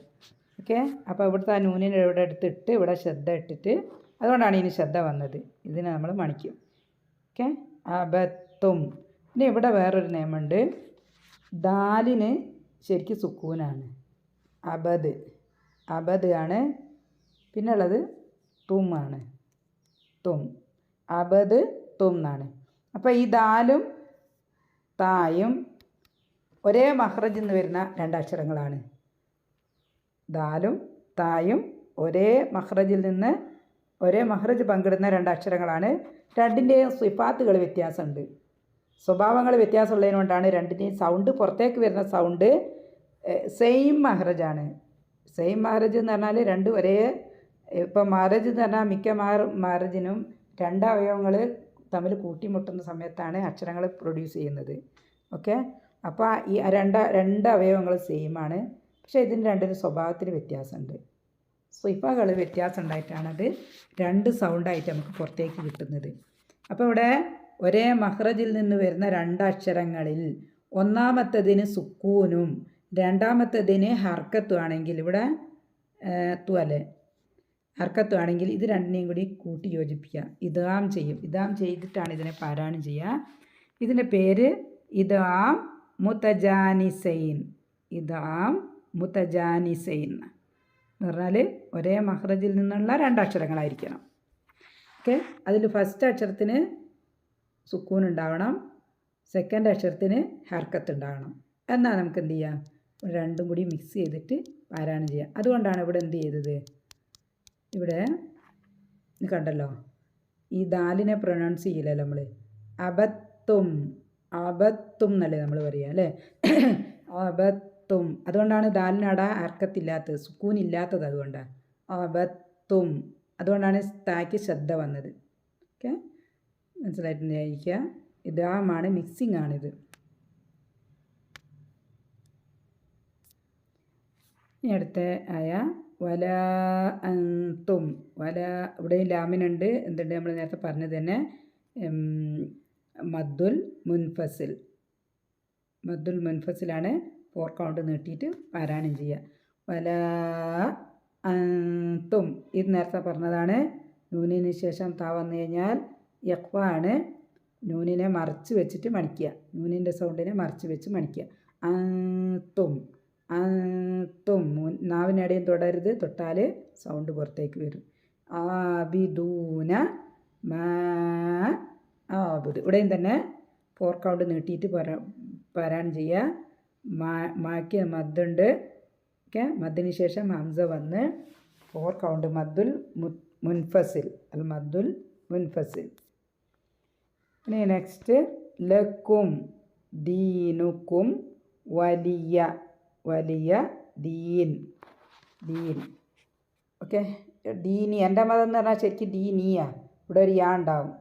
ഓക്കെ, അപ്പോൾ ഇവിടുത്തെ ആ നൂനിന് ഇവിടെ എടുത്തിട്ട് ഇവിടെ ശ്രദ്ധ ഇട്ടിട്ട്, അതുകൊണ്ടാണ് ഇതിന് ശ്രദ്ധ വന്നത്. ഇതിനെ നമ്മൾ മണിക്കും. ഓക്കെ, അബത്തും. പിന്നെ ഇവിടെ വേറൊരു നിയമമുണ്ട്. ദാലിന് ശരിക്കും സുക്കൂനാണ്. അബദ്, അബദ് ആണ്. പിന്നെ ഉള്ളത് തും ആണ്. തും, അബദ് തും എന്നാണ്. അപ്പോൾ ഈ ദാലും തായും ഒരേ മഹ്റജിൽ നിന്ന് വരുന്ന 2 അക്ഷരങ്ങളാണ്. ദാലും തായും ഒരേ മഹ്റജിൽ നിന്ന്, ഒരേ മഹ്റജ് പങ്കിടുന്ന 2 അക്ഷരങ്ങളാണ്. രണ്ടിൻ്റെയും സിഫാത്തുകൾ വ്യത്യാസമുണ്ട്, സ്വഭാവങ്ങൾ വ്യത്യാസമുള്ളതിനുകൊണ്ടാണ് രണ്ടിൻ്റെയും സൗണ്ട്, പുറത്തേക്ക് വരുന്ന സൗണ്ട് സെയിം മഹ്റജാണ്. സെയിം മഹ്റജ് എന്ന് പറഞ്ഞാൽ 2 ഒരേ, ഇപ്പം മഹ്റജ് എന്ന് പറഞ്ഞാൽ മിക്ക മഹ്റജിനും 2 അവയവങ്ങൾ തമ്മിൽ കൂട്ടിമുട്ടുന്ന സമയത്താണ് അക്ഷരങ്ങൾ പ്രൊഡ്യൂസ് ചെയ്യുന്നത്. ഓക്കെ, അപ്പോൾ ഈ 2 അവയവങ്ങൾ സെയിമാണ്. പക്ഷേ ഇതിന് രണ്ടിനും സ്വഭാവത്തിന് വ്യത്യാസമുണ്ട്. സിഫകൾ വ്യത്യാസം ഉണ്ടായിട്ടാണത് 2 സൗണ്ടായിട്ട് നമുക്ക് പുറത്തേക്ക് കിട്ടുന്നത്. അപ്പോൾ ഇവിടെ ഒരേ മഹ്റജിൽ നിന്ന് വരുന്ന 2 അക്ഷരങ്ങളിൽ ഒന്നാമത്തതിന് സുക്കൂനും രണ്ടാമത്തതിന് ഹർക്കത്തും ആണെങ്കിൽ, ഇവിടെ തുവലെ ഹർക്കത്തും ആണെങ്കിൽ ഇത് രണ്ടിനെയും കൂടി കൂട്ടി യോജിപ്പിക്കുക, ഇദ്ഗാം ചെയ്യും. ഇദ്ഗാം ചെയ്തിട്ടാണ് ഇതിനെ പാരായണം ചെയ്യുക. ഇതിൻ്റെ പേര് ഇദ്ഗാം മുതജാനിസൈൻ. ഇദ്ഗാം മുതജാനിസൈൻ എന്ന് പറഞ്ഞാൽ ഒരേ മഹ്റജിൽ നിന്നുള്ള 2 അക്ഷരങ്ങളായിരിക്കണം. ഓക്കെ, അതിൽ ഫസ്റ്റ് അക്ഷരത്തിന് സുക്കൂൻ ഉണ്ടാവണം, സെക്കൻഡ് അക്ഷരത്തിന് ഹർക്കത്ത് ഉണ്ടാവണം. എന്നാൽ നമുക്ക് എന്ത് ചെയ്യാം? രണ്ടും കൂടി മിക്സ് ചെയ്തിട്ട് പാരായണം ചെയ്യാം. അതുകൊണ്ടാണ് ഇവിടെ എന്ത് ചെയ്തത്? ഇവിടെ കണ്ടല്ലോ, ഈ ദാലിനെ പ്രൊനൗൺസ് ചെയ്യില്ലല്ലോ നമ്മൾ. അബത്തും, അബത്തും എന്നല്ലേ നമ്മൾ പറയുക അല്ലേ? അബത്തും. അതുകൊണ്ടാണ് ദാലിനട ഹർക്കത്തില്ലാത്തത്, സുക്കൂൻ ഇല്ലാത്തത്. അതുകൊണ്ടാണ് അബത്തും. അതുകൊണ്ടാണ് തായ്ക്ക് ശ്രദ്ധ വന്നത്. ഓക്കെ, മനസ്സിലായിട്ടുണ്ടായിരിക്കുക. ഇദ്ഗാമാണ്, മിക്സിംഗ് ആണിത്. ഇനി അടുത്ത ആയ വല അൻതും. വല, ഇവിടെയും ലാമിനുണ്ട്, എന്തുണ്ട്? നമ്മൾ നേരത്തെ പറഞ്ഞത് തന്നെ മദ്ദുൽ മുൻഫസിൽ. മദ്ദുൽ മുൻഫസിലാണ് 4 കൗണ്ട് നീട്ടിയിട്ട് പാരായണം ചെയ്യുക. വല അൻതും, ഇത് നേരത്തെ പറഞ്ഞതാണ്. നൂനിന് ശേഷം താ വന്നു കഴിഞ്ഞാൽ യഖ്ഫ ആണ്. നൂനിനെ മറിച്ച് വെച്ചിട്ട് മണിക്കുക, നൂനിൻ്റെ സൗണ്ടിനെ മറിച്ച് വെച്ച് മണിക്കുക. അൻതും, അൻതും. നാവിനിടയും തൊടരുത്, തൊട്ടാൽ സൗണ്ട് പുറത്തേക്ക് വരും. ആബിദൂന മാ ആബുദ്. ഇവിടെയും തന്നെ 4 കൗണ്ട് നീട്ടിയിട്ട് പാരായണം ചെയ്യുക. മാക്ക് മദ്ദുണ്ട്. ഓക്കെ, മദ്ദിന് ശേഷം ഹംസ വന്ന് 4 കൗണ്ട് മദ്ദുൽ മുൻഫസിൽ, അൽ മദ്ദുൽ മുൻഫസിൽ. ഇനി നെക്സ്റ്റ് ലക്കും ദീനുക്കും വലിയ, വലിയ ദീൻ, ദീൻ. ഓക്കെ, ദീനി, എൻ്റെ മതം എന്ന് പറഞ്ഞാൽ ശരിക്കും ദീനിയ. ഇവിടെ ഒരു യാ ഉണ്ടാവും.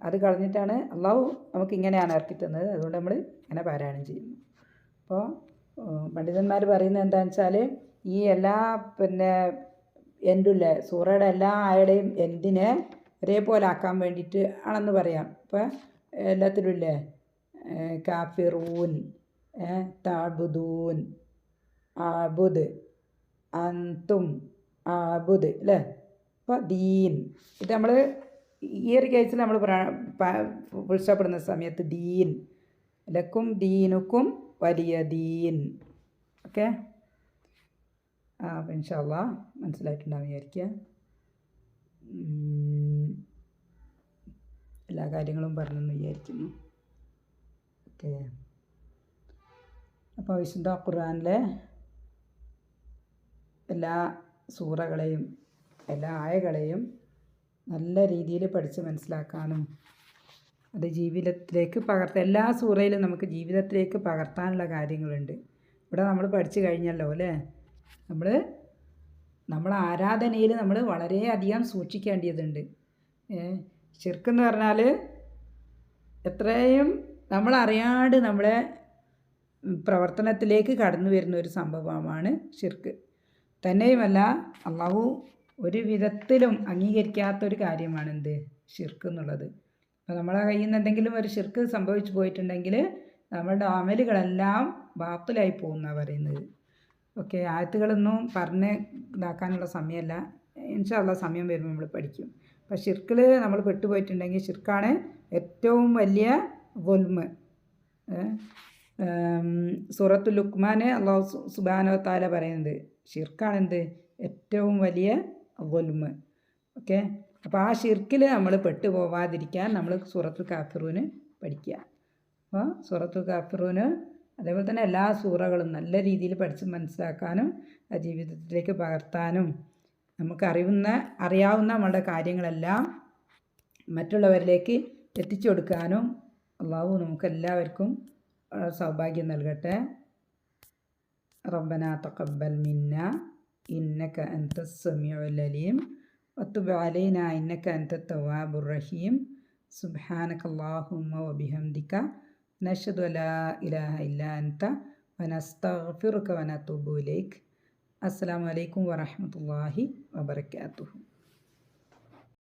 അത് കളഞ്ഞിട്ടാണ് അള്ളാഹു നമുക്ക് ഇങ്ങനെയാണ് ഇറക്കി തന്നത്. അതുകൊണ്ട് നമ്മൾ ഇങ്ങനെ പാരായണം ചെയ്യുന്നു. അപ്പോൾ പണ്ഡിതന്മാർ പറയുന്നത് എന്താണെന്ന് വെച്ചാൽ, ഈ എല്ലാ എൻഡില്ലേ സൂറയുടെ എല്ലാ ആയുടെയും എൻഡിനെ ഒരേപോലെ ആക്കാൻ വേണ്ടിയിട്ട് ആണെന്ന് പറയാം. ഇപ്പോൾ എല്ലാത്തിലും ഇല്ലേ കാഫിറൂൻ, താബുദൂൻ, ആബുദ്, അൻതും, ആബുദ് അല്ലേ? അപ്പോൾ ദീൻ, ഇത് നമ്മൾ ഈ ഒരു കേസിൽ നമ്മൾ പുരുഷപ്പെടുന്ന സമയത്ത് ദീൻ, ലക്കും ദീനുക്കും വലിയ ദീൻ. ഓക്കെ, അപ്പോൾ ഇൻഷാ അല്ലാഹ് മനസ്സിലായിട്ടുണ്ടാവും വിചാരിക്കുക. എല്ലാ കാര്യങ്ങളും പറഞ്ഞെന്ന് വിചാരിക്കുന്നു. ഓക്കെ, അപ്പോൾ വിശുദ്ധ ഖുർആനിലെ എല്ലാ സൂറകളെയും എല്ലാ ആയകളെയും നല്ല രീതിയിൽ പഠിച്ച് മനസ്സിലാക്കാനും അത് ജീവിതത്തിലേക്ക് എല്ലാ സൂറയിലും നമുക്ക് ജീവിതത്തിലേക്ക് പകർത്താനുള്ള കാര്യങ്ങളുണ്ട്. ഇവിടെ നമ്മൾ പഠിച്ചു കഴിഞ്ഞല്ലോ അല്ലേ? നമ്മളെ ആരാധനയിൽ നമ്മൾ വളരെയധികം സൂക്ഷിക്കേണ്ടതുണ്ട്. ശിർക്കെന്ന് പറഞ്ഞാൽ എത്രയും നമ്മളറിയാണ്ട് നമ്മളെ പ്രവർത്തനത്തിലേക്ക് കടന്നു വരുന്ന ഒരു സംഭവമാണ് ഷിർക്ക്. തന്നെയുമല്ല അള്ളാഹു ഒരു വിധത്തിലും അംഗീകരിക്കാത്തൊരു കാര്യമാണ് എന്ത് ഷിർക്ക് എന്നുള്ളത്. അപ്പോൾ നമ്മളെ കയ്യിൽ നിന്ന് എന്തെങ്കിലും ഒരു ഷിർക്ക് സംഭവിച്ചു പോയിട്ടുണ്ടെങ്കിൽ നമ്മളുടെ അമലുകളെല്ലാം ബാത്തിലായി പോകുന്നതാണ് പറയുന്നത്. ഓക്കെ, ആയത്തുകളൊന്നും പറഞ്ഞ് ഇതാക്കാനുള്ള സമയമല്ല. ഇൻഷാ അല്ലാഹ് സമയം വരുമ്പോൾ നമ്മൾ പഠിക്കും. അപ്പോൾ ഷിർക്കിൽ നമ്മൾ പെട്ടുപോയിട്ടുണ്ടെങ്കിൽ ഷിർക്കാണ് ഏറ്റവും വലിയ ദുൽമ്. സൂറത്തുൽ ലുക്മാന് അല്ലാഹു സുബ്ഹാനഹു വ തആല പറയുന്നത് ഷിർക്കാണ് എന്ത് ഏറ്റവും വലിയ ദുൽമ്. ഓക്കെ, അപ്പോൾ ആ ഷിർക്കിൽ നമ്മൾ പെട്ടുപോവാതിരിക്കാൻ നമ്മൾ സൂറത്തുൽ കാഫിറൂന് പഠിക്കുക. അപ്പോൾ സൂറത്തുൽ കാഫിറൂന് അതേപോലെ തന്നെ എല്ലാ സൂറകളും നല്ല രീതിയിൽ പഠിച്ച് മനസ്സിലാക്കാനും ജീവിതത്തിലേക്ക് പകർത്താനും നമുക്ക് അറിയാവുന്ന നമ്മളുടെ കാര്യങ്ങളെല്ലാം മറ്റുള്ളവരിലേക്ക് എത്തിച്ചു കൊടുക്കാനും അള്ളാഹു നമുക്കെല്ലാവർക്കും സൗഭാഗ്യം നൽകട്ടെ. റബ്ബനാ തഖബ്ബൽ മിന്നാ ഇന്നക അൻതസ് സമീഉൽ അലീം വതുബ് അലൈനാ ഇന്നക അൻതത് തവ്വാബുർ റഹീം. സുബ്ഹാനകല്ലാഹുമ്മ വബിഹംദിക നശ്ഹദു അല്ലാ ഇലാഹ ഇല്ലാ അൻത വനസ്തഗ്ഫിറുക വനതൂബു ഇലൈക്. അസ്സലാമു അലൈക്കും വറഹ്മത്തുള്ളാഹി വബറകാതുഹു.